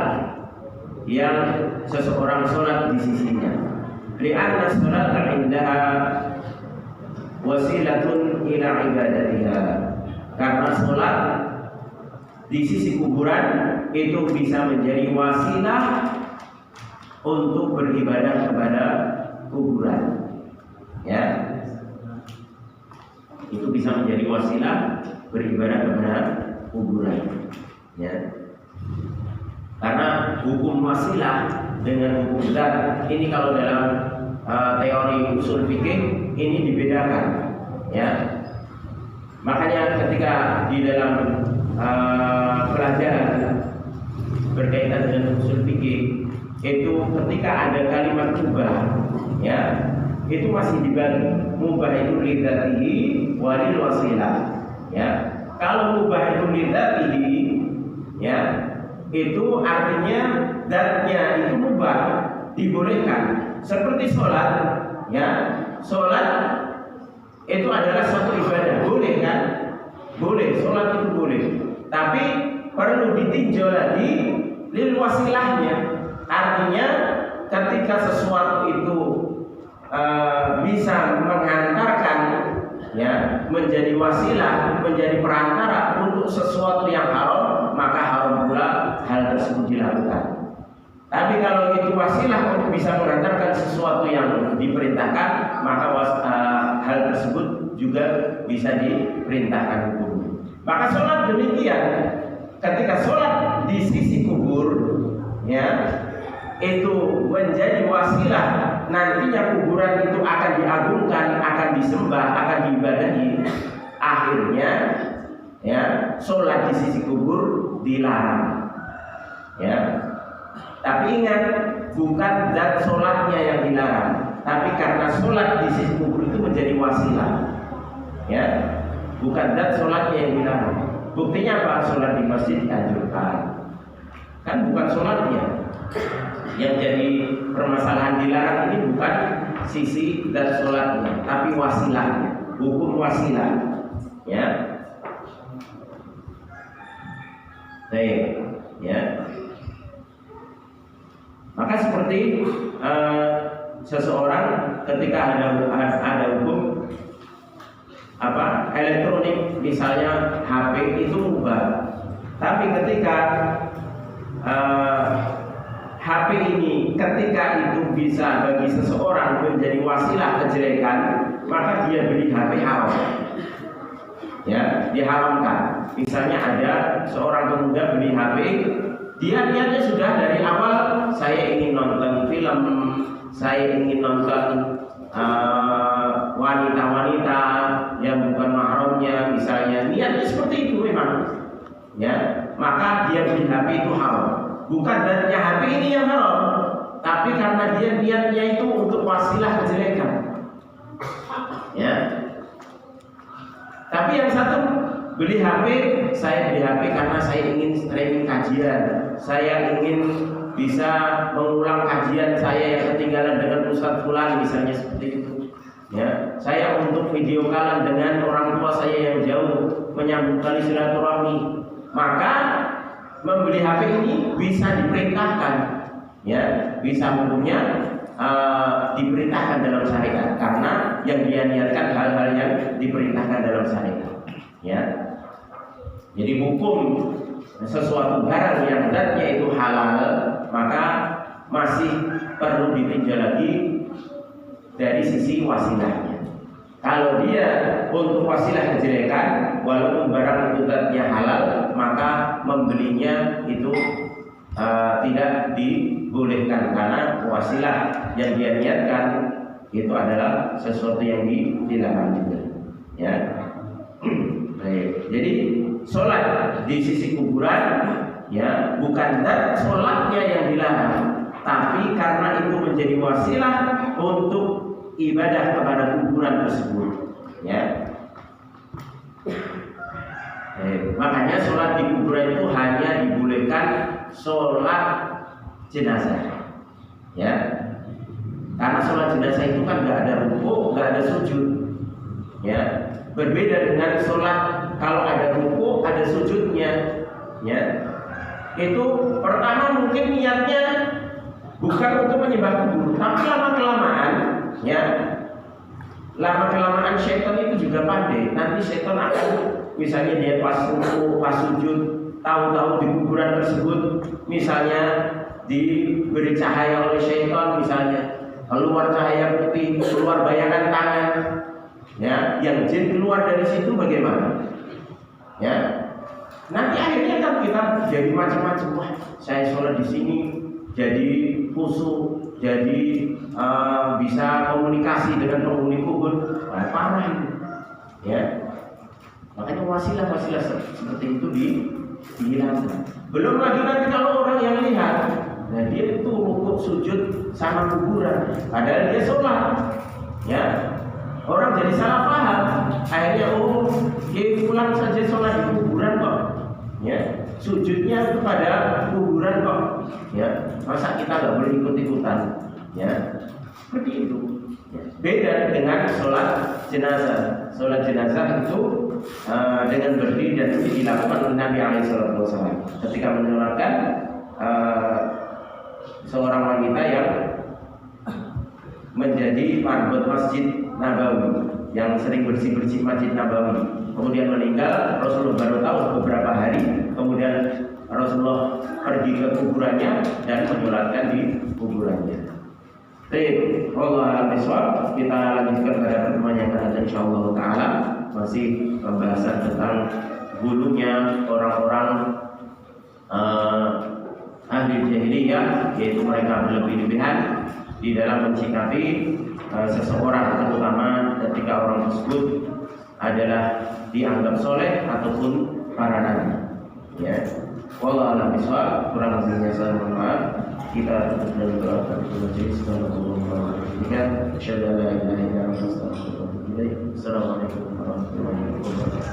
yang seseorang sholat di sisinya. Li'anna sholata indaha wasilatun ila ibadatiha, karena sholat di sisi kuburan itu bisa menjadi wasilah untuk beribadah kepada kuburan, ya, itu bisa menjadi wasilah beribadah kepada kuburan, ya, karena hukum wasilah dengan hukum zat ini kalau dalam teori usul fikih ini dibedakan, ya. Makanya ketika di dalam pelajaran berkaitan dengan usul fikih itu ketika ada kalimat mubah, ya, itu masih dibagi. Mubah itu lidzatihi walil wasilah, ya. Kalau mubah itu lidzatihi, ya, itu artinya zatnya itu mubah, dibolehkan. Seperti sholat, ya, sholat itu adalah suatu ibadah, boleh kan? Boleh, sholat itu boleh. Tapi perlu ditinjau lagi lil wasilahnya. Artinya ketika sesuatu itu bisa mengantarkan, ya, menjadi wasilah, menjadi perantara untuk sesuatu yang haram, maka haram pula hal tersebut dilakukan. Tapi kalau itu wasilah untuk bisa mengantarkan sesuatu yang diperintahkan, maka hal tersebut juga bisa diperintahkan hukumnya. Maka sholat demikian, ketika sholat di sisi kubur, ya, itu menjadi wasilah, nantinya kuburan itu akan diagungkan, akan disembah, akan diibadahi. Akhirnya, ya, sholat di sisi kubur dilarang, ya. Tapi ingat, bukan zat sholatnya yang dilarang, tapi karena sholat di sisi kubur itu menjadi wasilah, ya, bukan zat sholatnya yang dilarang. Buktinya apa? Sholat di masjid dianjurkan, kan bukan sholatnya. Yang jadi permasalahan dilarang ini bukan sisi dan sholatnya, tapi wasilahnya, hukum wasilah, ya. Baik, ya. Maka seperti seseorang ketika ada hukum apa elektronik, misalnya HP itu mubah, tapi ketika HP ini ketika itu bisa bagi seseorang menjadi wasilah kejelekan, maka dia beli HP haram, ya, diharamkan. Misalnya ada seorang pemuda beli HP, dia niatnya sudah dari awal, saya ingin nonton film, saya ingin nonton wanita-wanita yang bukan mahramnya, misalnya niatnya seperti itu memang, ya, maka dia beli HP itu haram. Bukan zatnya HP ini yang haram, tapi karena dia niatnya itu untuk wasilah kejelekan, ya. Tapi yang satu beli HP, saya beli HP karena saya ingin streaming kajian, saya ingin bisa mengulang kajian saya yang ketinggalan dengan Ustadz Fulan, misalnya seperti itu, ya. Saya untuk video call dengan orang tua saya yang jauh, menyambung tali silaturahmi. Maka membeli HP ini bisa diperintahkan, ya, bisa hukumnya diperintahkan dalam syariat, karena yang dia niatkan hal-hal yang diperintahkan dalam syariat. Ya, jadi hukum sesuatu barang yang zatnya itu halal, maka masih perlu ditinjau lagi dari sisi wasilahnya. Kalau dia untuk wasilah kejelekan, walaupun barang itu zatnya halal, maka membelinya itu tidak dibolehkan, karena wasilah yang dia niatkan itu adalah sesuatu yang dilarang juga. Ya, baik. Jadi sholat di sisi kuburan, ya, bukan zat sholatnya yang dilarang, tapi karena itu menjadi wasilah untuk ibadah kepada kuburan tersebut. Ya. Makanya sholat di kuburan itu hanya dibolehkan sholat jenazah. Ya. Karena sholat jenazah itu kan nggak ada rukuk, nggak ada sujud. Ya. Berbeda dengan sholat kalau ada rukuk, ada sujudnya. Ya. Itu pertama mungkin niatnya bukan untuk menyembah kubur, tapi lama-kelamaan, ya, lama-kelamaan syaitan itu juga pandai. Nanti syaitan akan, misalnya dia pas ruku, pas sujud, tahu-tahu di kuburan tersebut, misalnya diberi cahaya oleh syaitan, misalnya keluar cahaya putih, keluar bayangan tangan, ya, yang jin keluar dari situ bagaimana? Ya, nanti akhirnya kan kita jadi macam-macam. Wah, saya sholat di sini jadi khusyuk, jadi bisa komunikasi dengan penghuni kubur. Wah, parah itu. Ya, makanya wasilah-wasilah seperti itu dihilangkan. Belum lagi nanti kalau orang yang lihat, nah dia itu rukuk sujud sama kuburan, padahal dia sholat. Ya, orang jadi salah paham. Akhirnya pulang saja sholat di kuburan kok. Ya, sujudnya kepada kuburan kok. Ya, masa kita nggak boleh ikut-ikutan? Ya, seperti itu. Ya. Beda dengan sholat jenazah. Sholat jenazah itu dengan berdiri dan dilakukan oleh Nabi SAW ketika menyolatkan seorang wanita yang menjadi marbot Masjid Nabawi, yang sering bersih-bersih Masjid Nabawi. Kemudian meninggal, Rasulullah baru tahu beberapa hari. Kemudian Rasulullah pergi ke kuburannya dan menyolatkan di kuburannya. Baik, wallahu a'lam. Kita lanjutkan pada pertemuan yang akan datang insyaallah taala, masih pembahasan tentang bulunya orang-orang ahli jahiliyah, yaitu mereka berlebih-lebihan di dalam mencikapi seseorang, terutama ketika orang tersebut adalah dianggap soleh ataupun para nabi. Ya, wallahu a'lam bishawab. Kurang lebihnya saya mohon maaf. Kita tutup dengan doa terima kasih. Assalamualaikum warahmatullahi wabarakatuh.